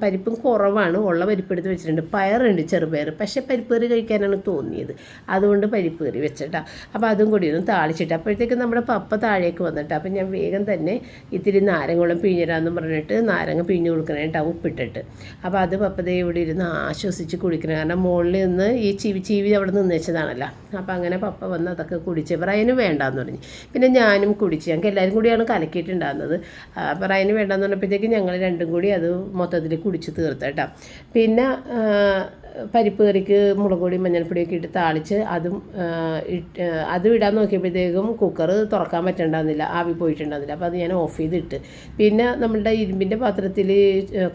പരിപ്പും കുറവാണ്, ഉള്ള പരിപ്പ് എടുത്ത് വെച്ചിട്ടുണ്ട്. പയറുണ്ട്, ചെറുപയർ, പക്ഷേ പരിപ്പ് കറി കഴിക്കാനാണ് തോന്നിയത്, അതുകൊണ്ട് പരിപ്പ് കറി വെച്ചിട്ടാ. അപ്പോൾ അതും കൂടി ഒന്ന് താളിച്ചിട്ട് അപ്പോഴത്തേക്ക് നമ്മുടെ പപ്പ താഴേക്ക് വന്നിട്ട് അപ്പോൾ ഞാൻ വേഗം തന്നെ ഇത്തിരി നാരങ്ങോളം പിഴിഞ്ഞിടാമെന്ന് പറഞ്ഞിട്ട് നാരങ്ങ പിഴിഞ്ഞ് കൊടുക്കണം കേട്ടോ, ഉപ്പിട്ടിട്ട്. അപ്പോൾ അത് പപ്പതേ ഇവിടെ ഇരുന്ന് ആശ്വസിച്ച് കുടിക്കണം, കാരണം മുകളിൽ നിന്ന് ഈ ചീവി അവിടെ നിന്ന് വെച്ചതാണല്ലോ. അപ്പോൾ അങ്ങനെ പപ്പ വന്ന് അതൊക്കെ കുടിച്ച് റയന് വേണ്ടാന്ന് പറഞ്ഞു. പിന്നെ ഞാനും കുടിച്ച്, ഞങ്ങൾക്ക് എല്ലാവരും കൂടിയാണ് കലക്കിയിട്ടുണ്ടാകുന്നത്. അപ്പോൾ റയന് വേണ്ടാന്ന് പറഞ്ഞപ്പോഴത്തേക്ക് ഞങ്ങൾ രണ്ടും കൂടി അത് മൊത്തത്തിൽ കുടിച്ച് തീർത്തേട്ടാ. പിന്നെ പരിപ്പ് കറിക്ക് മുളക് പൊടി മഞ്ഞൾപ്പൊടിയൊക്കെ ഇട്ട് താളിച്ച് അതും ഇടാൻ നോക്കിയപ്പോഴത്തേക്കും കുക്കർ തുറക്കാൻ പറ്റണ്ടായിരുന്നില്ല, ആവി പോയിട്ടുണ്ടായിരുന്നില്ല. അപ്പോൾ അത് ഞാൻ ഓഫ് ചെയ്തിട്ട് പിന്നെ നമ്മളുടെ ഇരുമ്പിൻ്റെ പാത്രത്തിൽ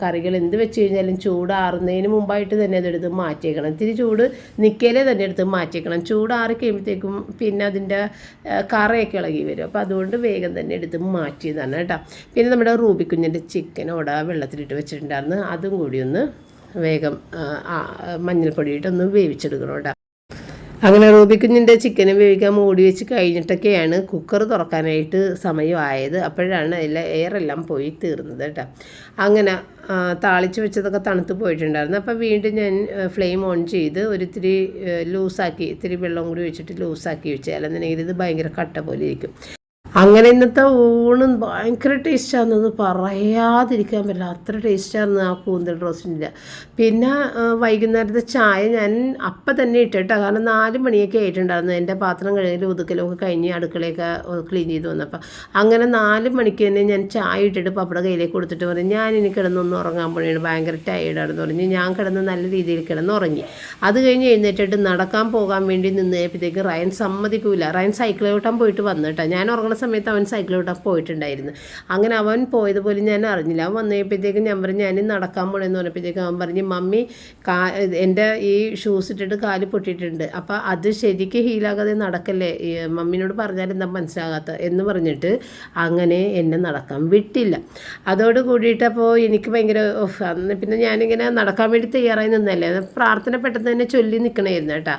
കറികൾ എന്ത് വെച്ച് കഴിഞ്ഞാലും ചൂടാറുന്നതിന് മുമ്പായിട്ട് തന്നെ അതെടുത്ത് മാറ്റിയേക്കണം. ഇത്തിരി ചൂട് നിൽക്കലേ തന്നെ എടുത്ത് മാറ്റിയേക്കണം. ചൂടാറി കഴിയുമ്പോഴത്തേക്കും പിന്നെ അതിൻ്റെ കറയൊക്കെ ഇളകി വരും. അപ്പോൾ അതുകൊണ്ട് വേഗം തന്നെ എടുത്ത് മാറ്റിയതാണ് കേട്ടോ. പിന്നെ നമ്മുടെ റൂബിക്കുഞ്ഞിൻ്റെ ചിക്കനോടെ വെള്ളത്തിലിട്ട് വെച്ചിട്ടുണ്ടായിരുന്നു, അതും കൂടി ഒന്ന് വേഗം മഞ്ഞൾപ്പൊടിയിട്ടൊന്ന് വേവിച്ചെടുക്കണം കേട്ടോ. അങ്ങനെ റൂബിക്കുഞ്ഞിൻ്റെ ചിക്കനും വേവിക്കാൻ മൂടി വെച്ച് കഴിഞ്ഞിട്ടൊക്കെയാണ് കുക്കർ തുറക്കാനായിട്ട് സമയമായത്. അപ്പോഴാണ് അതിലെ എയറെല്ലാം പോയി തീർന്നത് കേട്ടോ. അങ്ങനെ താളിച്ച് വെച്ചതൊക്കെ തണുത്ത് പോയിട്ടുണ്ടായിരുന്നു. അപ്പോൾ വീണ്ടും ഞാൻ ഫ്ലെയിം ഓൺ ചെയ്ത് ഒരിത്തിരി ലൂസാക്കി, ഇത്തിരി വെള്ളം കൂടി വെച്ചിട്ട് ലൂസാക്കി വെച്ച്, അല്ലെന്നുണ്ടെങ്കിൽ ഇത് ഭയങ്കര കട്ട പോലെ ഇരിക്കും. അങ്ങനെ ഇന്നത്തെ ഊണും ഭയങ്കര ടേസ്റ്റാണെന്നത് പറയാതിരിക്കാൻ പറ്റില്ല, അത്ര ടേസ്റ്റായിരുന്നു ആ കൂന്തൽ റോസ്റ്റിൻ്റെ. പിന്നെ വൈകുന്നേരത്തെ ചായ ഞാൻ അപ്പം തന്നെ ഇട്ടിട്ടാ, കാരണം 4 മണിയൊക്കെ ആയിട്ടുണ്ടായിരുന്നു. എൻ്റെ പാത്രം കഴുകലും ഒതുക്കലും ഒക്കെ കഴിഞ്ഞ് അടുക്കളയൊക്കെ ക്ലീൻ ചെയ്ത് വന്നപ്പോൾ അങ്ങനെ 4 മണിക്ക് തന്നെ ഞാൻ ചായ ഇട്ടിട്ട് പപ്പയുടെ കയ്യിലേക്ക് കൊടുത്തിട്ട് പറഞ്ഞു, ഞാൻ ഇനി കിടന്നൊന്ന് ഉറങ്ങാൻ പോണെയാണ്, ഭയങ്കര ടയേർഡാണെന്ന് പറഞ്ഞ് ഞാൻ കിടന്ന് നല്ല രീതിയിൽ കിടന്നുറങ്ങി. അത് കഴിഞ്ഞ് എഴുന്നേറ്റിട്ട് നടക്കാൻ പോകാൻ വേണ്ടി നിന്നപ്പോഴത്തേക്ക് റയൻ സമ്മതിക്കൂല. റയൻ സൈക്കിൾ ഓട്ടാൻ പോയിട്ട് വന്നിട്ടാ, ഞാൻ ഉറങ്ങുന്ന സമയത്ത് അവൻ സൈക്കിളോട്ടാൻ പോയിട്ടുണ്ടായിരുന്നു. അങ്ങനെ അവൻ പോയതുപോലെ ഞാൻ അറിഞ്ഞില്ല. അവൻ വന്നപ്പോഴത്തേക്കും ഞാൻ പറഞ്ഞു ഞാൻ നടക്കാൻ പോകണമെന്ന് പറഞ്ഞപ്പോഴത്തേക്കും അവൻ പറഞ്ഞ് മമ്മി എൻ്റെ ഈ ഷൂസ് ഇട്ടിട്ട് കാല് പൊട്ടിയിട്ടുണ്ട്, അപ്പോൾ അത് ശരിക്കും ഹീലാകാതെ നടക്കല്ലേ, മമ്മിനോട് പറഞ്ഞാൽ എന്താ മനസ്സിലാകാത്ത എന്ന് പറഞ്ഞിട്ട് അങ്ങനെ എന്നെ നടക്കാൻ വിട്ടില്ല. അതോട് കൂടിയിട്ടപ്പോൾ എനിക്ക് ഭയങ്കര അന്ന് പിന്നെ ഞാനിങ്ങനെ നടക്കാൻ വേണ്ടി തയ്യാറായി നിന്നല്ലേ, പ്രാർത്ഥന പെട്ടെന്ന് തന്നെ ചൊല്ലി നിൽക്കണമായിരുന്നു കേട്ടോ.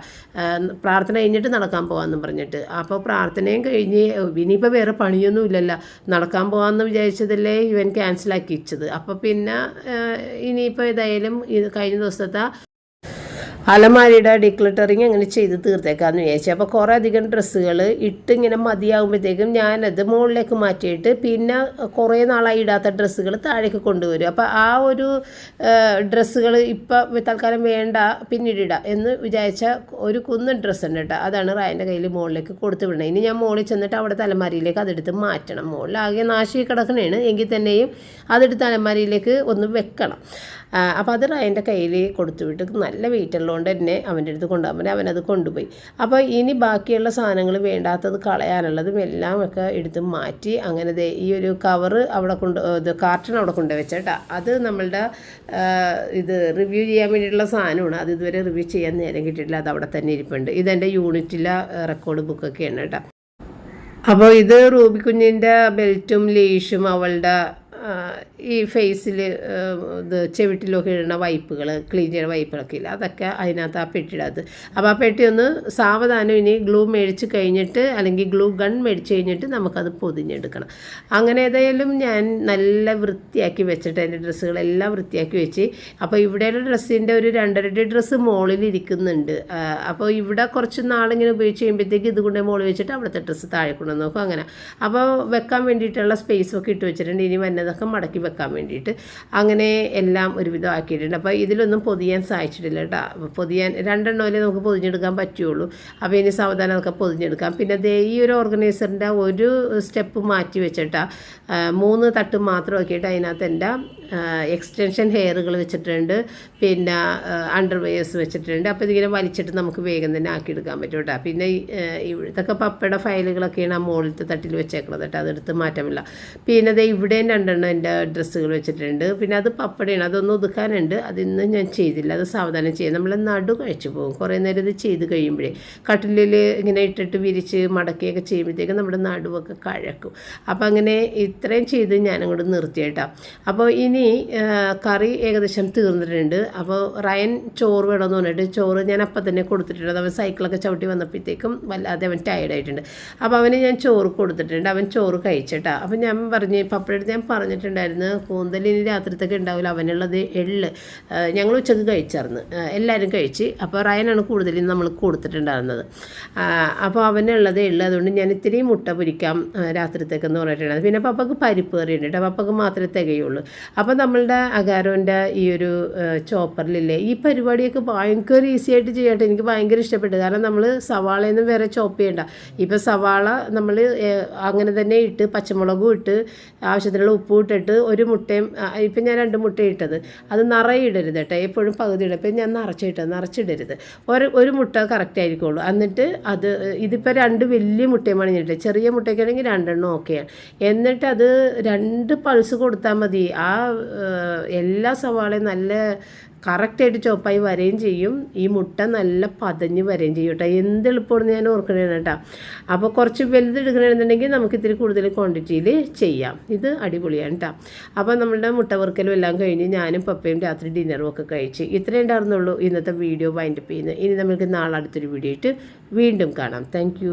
പ്രാർത്ഥന കഴിഞ്ഞിട്ട് നടക്കാൻ പോകാമെന്ന് പറഞ്ഞിട്ട്. അപ്പോൾ പ്രാർത്ഥനയും കഴിഞ്ഞ് ഇനിയിപ്പോൾ വേറെ പണിയൊന്നും ഇല്ലല്ലോ, നടക്കാൻ പോകാമെന്ന് വിചാരിച്ചതല്ലേ ഇവൻ ക്യാൻസലാക്കി വെച്ചത്. അപ്പോൾ പിന്നെ ഇനിയിപ്പോൾ ഏതായാലും ഇത് കഴിഞ്ഞ ദിവസത്തെ അലമാരിയുടെ ഡിക്ലട്ടറിങ് അങ്ങനെ ചെയ്ത് തീർത്തേക്കാമെന്ന് വിചാരിച്ചു. അപ്പോൾ കുറേ അധികം ഡ്രസ്സുകൾ ഇങ്ങനെ മതിയാകുമ്പോഴത്തേക്കും ഞാനത് മുകളിലേക്ക് മാറ്റിയിട്ട് പിന്നെ കുറേ നാളായി ഇടാത്ത ഡ്രസ്സുകൾ താഴേക്ക് കൊണ്ടുവരും. അപ്പോൾ ആ ഒരു ഡ്രസ്സുകൾ ഇപ്പോൾ തൽക്കാലം വേണ്ട പിന്നീട് ഇടാം എന്ന് വിചാരിച്ച ഒരു കുന്നൻ ഡ്രസ്സ് ഉണ്ട് കേട്ടോ. അതാണ് റായൻ്റെ കയ്യിൽ മുകളിലേക്ക് കൊടുത്തു വിടണം. ഇനി ഞാൻ മുകളിൽ ചെന്നിട്ട് അവിടെ അലമാരിയിലേക്ക് അതെടുത്ത് മാറ്റണം. മുകളിലാകെ നാശി കിടക്കണേണ്, എങ്കിൽ തന്നെയും അതെടുത്ത് അലമാരിയിലേക്ക് ഒന്ന് വെക്കണം. അപ്പോൾ അത് റായൻ്റെ കയ്യിൽ കൊടുത്തു വിട്ട് നല്ല വെയിറ്റ് ഉള്ളതുകൊണ്ട് തന്നെ അവൻ്റെ അടുത്ത് കൊണ്ടുപോകാൻ അവനത് കൊണ്ടുപോയി. അപ്പോൾ ഇനി ബാക്കിയുള്ള സാധനങ്ങൾ വേണ്ടാത്തത് കളയാനുള്ളതും എല്ലാം ഒക്കെ എടുത്ത് മാറ്റി. അങ്ങനെ ഈ ഒരു കവറ് അവിടെ കാർട്ടൺ അവിടെ കൊണ്ടുവച്ചേട്ടാ. അത് നമ്മളുടെ ഇത് റിവ്യൂ ചെയ്യാൻ വേണ്ടിയിട്ടുള്ള സാധനമാണ്. അത് ഇതുവരെ റിവ്യൂ ചെയ്യാൻ നേരം കിട്ടിയിട്ടില്ല, അത് അവിടെ തന്നെ ഇരിപ്പുണ്ട്. ഇതെൻ്റെ യൂണിറ്റിലെ റെക്കോർഡ് ബുക്കൊക്കെയാണ് കേട്ടോ. അപ്പോൾ ഇത് റൂബിക്കുഞ്ഞിൻ്റെ ബെൽറ്റും ലീഷും അവളുടെ ഈ ഫേസിൽ ഇത് ചെവിട്ടിലൊക്കെ ഇടുന്ന വൈപ്പുകൾ, ക്ലീൻ ചെയ്യുന്ന വൈപ്പുകളൊക്കെ ഇല്ല, അതൊക്കെ അതിനകത്ത് ആ പെട്ടിയിടത്ത്. അപ്പോൾ ആ പെട്ടി ഒന്ന് സാവധാനം ഇനി ഗ്ലൂ മേടിച്ച് കഴിഞ്ഞിട്ട് അല്ലെങ്കിൽ ഗ്ലൂ ഗൺ മേടിച്ച് കഴിഞ്ഞിട്ട് നമുക്കത് പൊതിഞ്ഞെടുക്കണം. അങ്ങനെ ഏതായാലും ഞാൻ നല്ല വൃത്തിയാക്കി വെച്ചിട്ട് എൻ്റെ ഡ്രസ്സുകളെല്ലാം വൃത്തിയാക്കി വെച്ച്. അപ്പോൾ ഇവിടെയുള്ള ഡ്രസ്സിൻ്റെ ഒരു 2.5 ഡ്രസ്സ് മുകളിൽ ഇരിക്കുന്നുണ്ട്. അപ്പോൾ ഇവിടെ കുറച്ച് നാളിങ്ങനെ ഉപയോഗിച്ച് കഴിയുമ്പോഴത്തേക്ക് ഇതുകൊണ്ട് മുകളിൽ വെച്ചിട്ട് അവിടുത്തെ ഡ്രസ്സ് താഴെ കൊണ്ടുവന്ന് നോക്കും. അങ്ങനെ അപ്പോൾ വെക്കാൻ വേണ്ടിയിട്ടുള്ള സ്പേസൊക്കെ ഇട്ട് വെച്ചിട്ടുണ്ട്. ഇനി വന്നതൊക്കെ മടക്കി വെക്കാൻ വേണ്ടിയിട്ട് അങ്ങനെ എല്ലാം ഒരുവിധം ആക്കിയിട്ടുണ്ട്. അപ്പോൾ ഇതിലൊന്നും പൊതിയാൻ സാധിച്ചിട്ടില്ല കേട്ടോ. പൊതിയാൻ 2 എണ്ണമല്ലേ നമുക്ക് പൊതിഞ്ഞെടുക്കാൻ പറ്റുള്ളൂ. അപ്പോൾ ഇനി സാവധാനം അതൊക്കെ പൊതിഞ്ഞെടുക്കാം. പിന്നെ ഈ ഒരു ഓർഗനൈസറിൻ്റെ ഒരു സ്റ്റെപ്പ് മാറ്റി വെച്ചിട്ടാ 3 തട്ട് മാത്രം ആക്കിയിട്ട് അതിനകത്ത് എൻ്റെ എക്സ്റ്റൻഷൻ ഹെയറുകൾ വെച്ചിട്ടുണ്ട്, പിന്നെ അണ്ടർവെയേഴ്സ് വെച്ചിട്ടുണ്ട്. അപ്പോൾ ഇതിങ്ങനെ വലിച്ചിട്ട് നമുക്ക് വേഗം തന്നെ ആക്കിയെടുക്കാൻ പറ്റും കേട്ടോ. പിന്നെ ഇവിടുത്തെ പപ്പയുടെ ഫയലുകളൊക്കെയാണ് ആ മുകളിലത്തെ തട്ടിൽ വെച്ചേക്കുന്നത് കേട്ടോ, അതെടുത്ത് മാറ്റമില്ല. പിന്നെ അത് ഇവിടെയും 2 എൻ്റെ ഡ്രസ്സുകൾ വെച്ചിട്ടുണ്ട്. പിന്നെ അത് പപ്പടയാണ്, അതൊന്നും ഒതുക്കാനുണ്ട്, അതിന്നും ഞാൻ ചെയ്തില്ല, അത് സാവധാനം ചെയ്യാം. നമ്മൾ നടു കഴിച്ചു പോകും കുറേ നേരം ഇത് ചെയ്ത് കഴിയുമ്പോഴേ. കട്ടിലിൽ ഇങ്ങനെ ഇട്ടിട്ട് വിരിച്ച് മടക്കിയൊക്കെ ചെയ്യുമ്പോഴത്തേക്കും നമ്മുടെ നടുവൊക്കെ കഴക്കും. അപ്പോൾ അങ്ങനെ ഇത്രയും ചെയ്ത് ഞാനങ്ങോട്ട് നിർത്തിയേട്ടാ. അപ്പോൾ ഇനി കറി ഏകദേശം തീർന്നിട്ടുണ്ട്. അപ്പോൾ റയൻ ചോറ് വേണമെന്ന് പറഞ്ഞിട്ട് ചോറ് ഞാൻ അപ്പം തന്നെ കൊടുത്തിട്ടുണ്ട്. അവൻ സൈക്കിളൊക്കെ ചവിട്ടി വന്നപ്പോഴത്തേക്കും വല്ലാതെ അവൻ ടയർഡായിട്ടുണ്ട്. അപ്പോൾ അവന് ഞാൻ ചോറ് കൊടുത്തിട്ടുണ്ട്, അവൻ ചോറ് കഴിച്ചിട്ടാ. അപ്പം ഞാൻ പപ്പയുടെ ഞാൻ പറഞ്ഞിട്ടുണ്ടായിരുന്നു കൂന്തലിന് രാത്രിത്തൊക്കെ ഉണ്ടാവില്ല, അവനുള്ളത് എള്ള് ഞങ്ങൾ ഉച്ചക്ക് കഴിച്ചായിരുന്നു, എല്ലാവരും കഴിച്ച്. അപ്പോൾ റയനാണ് കൂടുതലും നമ്മൾ കൊടുത്തിട്ടുണ്ടായിരുന്നത്. അപ്പോൾ അവനുള്ളത് എള്ള്, അതുകൊണ്ട് ഞാൻ ഇത്തിരി മുട്ട പൊരിക്കാം രാത്രിത്തേക്കെന്ന് പറഞ്ഞിട്ടുണ്ടായിരുന്നു. പിന്നെ പപ്പക്ക് പരിപ്പ് കറി ഉണ്ട് കേട്ടോ, പപ്പക്ക് മാത്രമേ തികയുള്ളൂ. അപ്പോൾ അപ്പോൾ നമ്മളുടെ അഗാരോൻ്റെ ഈ ഒരു ചോപ്പറിലില്ലേ ഈ പരിപാടിയൊക്കെ ഭയങ്കര ഈസി ആയിട്ട് ചെയ്യട്ടെ. എനിക്ക് ഭയങ്കര ഇഷ്ടപ്പെട്ടു. കാരണം നമ്മൾ സവാളയിൽ നിന്ന് വേറെ ചോപ്പ് ചെയ്യണ്ട. ഇപ്പോൾ സവാള നമ്മൾ അങ്ങനെ തന്നെ ഇട്ട് പച്ചമുളകും ഇട്ട് ആവശ്യത്തിനുള്ള ഉപ്പും ഇട്ടിട്ട് ഒരു മുട്ടയും, ഇപ്പം ഞാൻ 2 മുട്ട ഇട്ടത്, അത് നിറയെ ഇടരുത് കേട്ടോ, എപ്പോഴും പകുതി ഇടും. ഇപ്പം ഞാൻ നിറച്ചിടരുത്. ഒരു മുട്ട കറക്റ്റ് ആയിരിക്കുള്ളൂ. എന്നിട്ട് അത് ഇതിപ്പോൾ 2 വലിയ മുട്ടയുമാണ് ഞാൻ ഇട്ടത്. ചെറിയ മുട്ടയ്ക്കാണെങ്കിൽ 2 എണ്ണം ഓക്കെയാണ്. എന്നിട്ട് അത് 2 പൾസ് കൊടുത്താൽ മതി. ആ എല്ലാ സവാളയും നല്ല കറക്റ്റായിട്ട് ചോപ്പായി വരെയും ചെയ്യും. ഈ മുട്ട നല്ല പതഞ്ഞ് വരെയും ചെയ്യും കേട്ടോ. എന്ത് എളുപ്പമാണെന്ന് ഞാൻ ഓർക്കണേണ് കേട്ടോ. അപ്പോൾ കുറച്ച് വലുത് എടുക്കണമെന്നുണ്ടെങ്കിൽ നമുക്ക് ഇത്തിരി കൂടുതൽ ക്വാണ്ടിറ്റിയിൽ ചെയ്യാം. ഇത് അടിപൊളിയാണ് കേട്ടോ. അപ്പോൾ നമ്മളുടെ മുട്ട വറുക്കലും എല്ലാം കഴിഞ്ഞ് ഞാനും പപ്പയും രാത്രി ഡിന്നറും ഒക്കെ കഴിച്ച് ഇത്രയേ ഉണ്ടായിരുന്നുള്ളൂ ഇന്നത്തെ വീഡിയോ വൈൻഡപ്പ് ചെയ്യുന്നത്. ഇനി നമുക്ക് നാളെ അടുത്തൊരു വീഡിയോ ആയിട്ട് വീണ്ടും കാണാം. താങ്ക്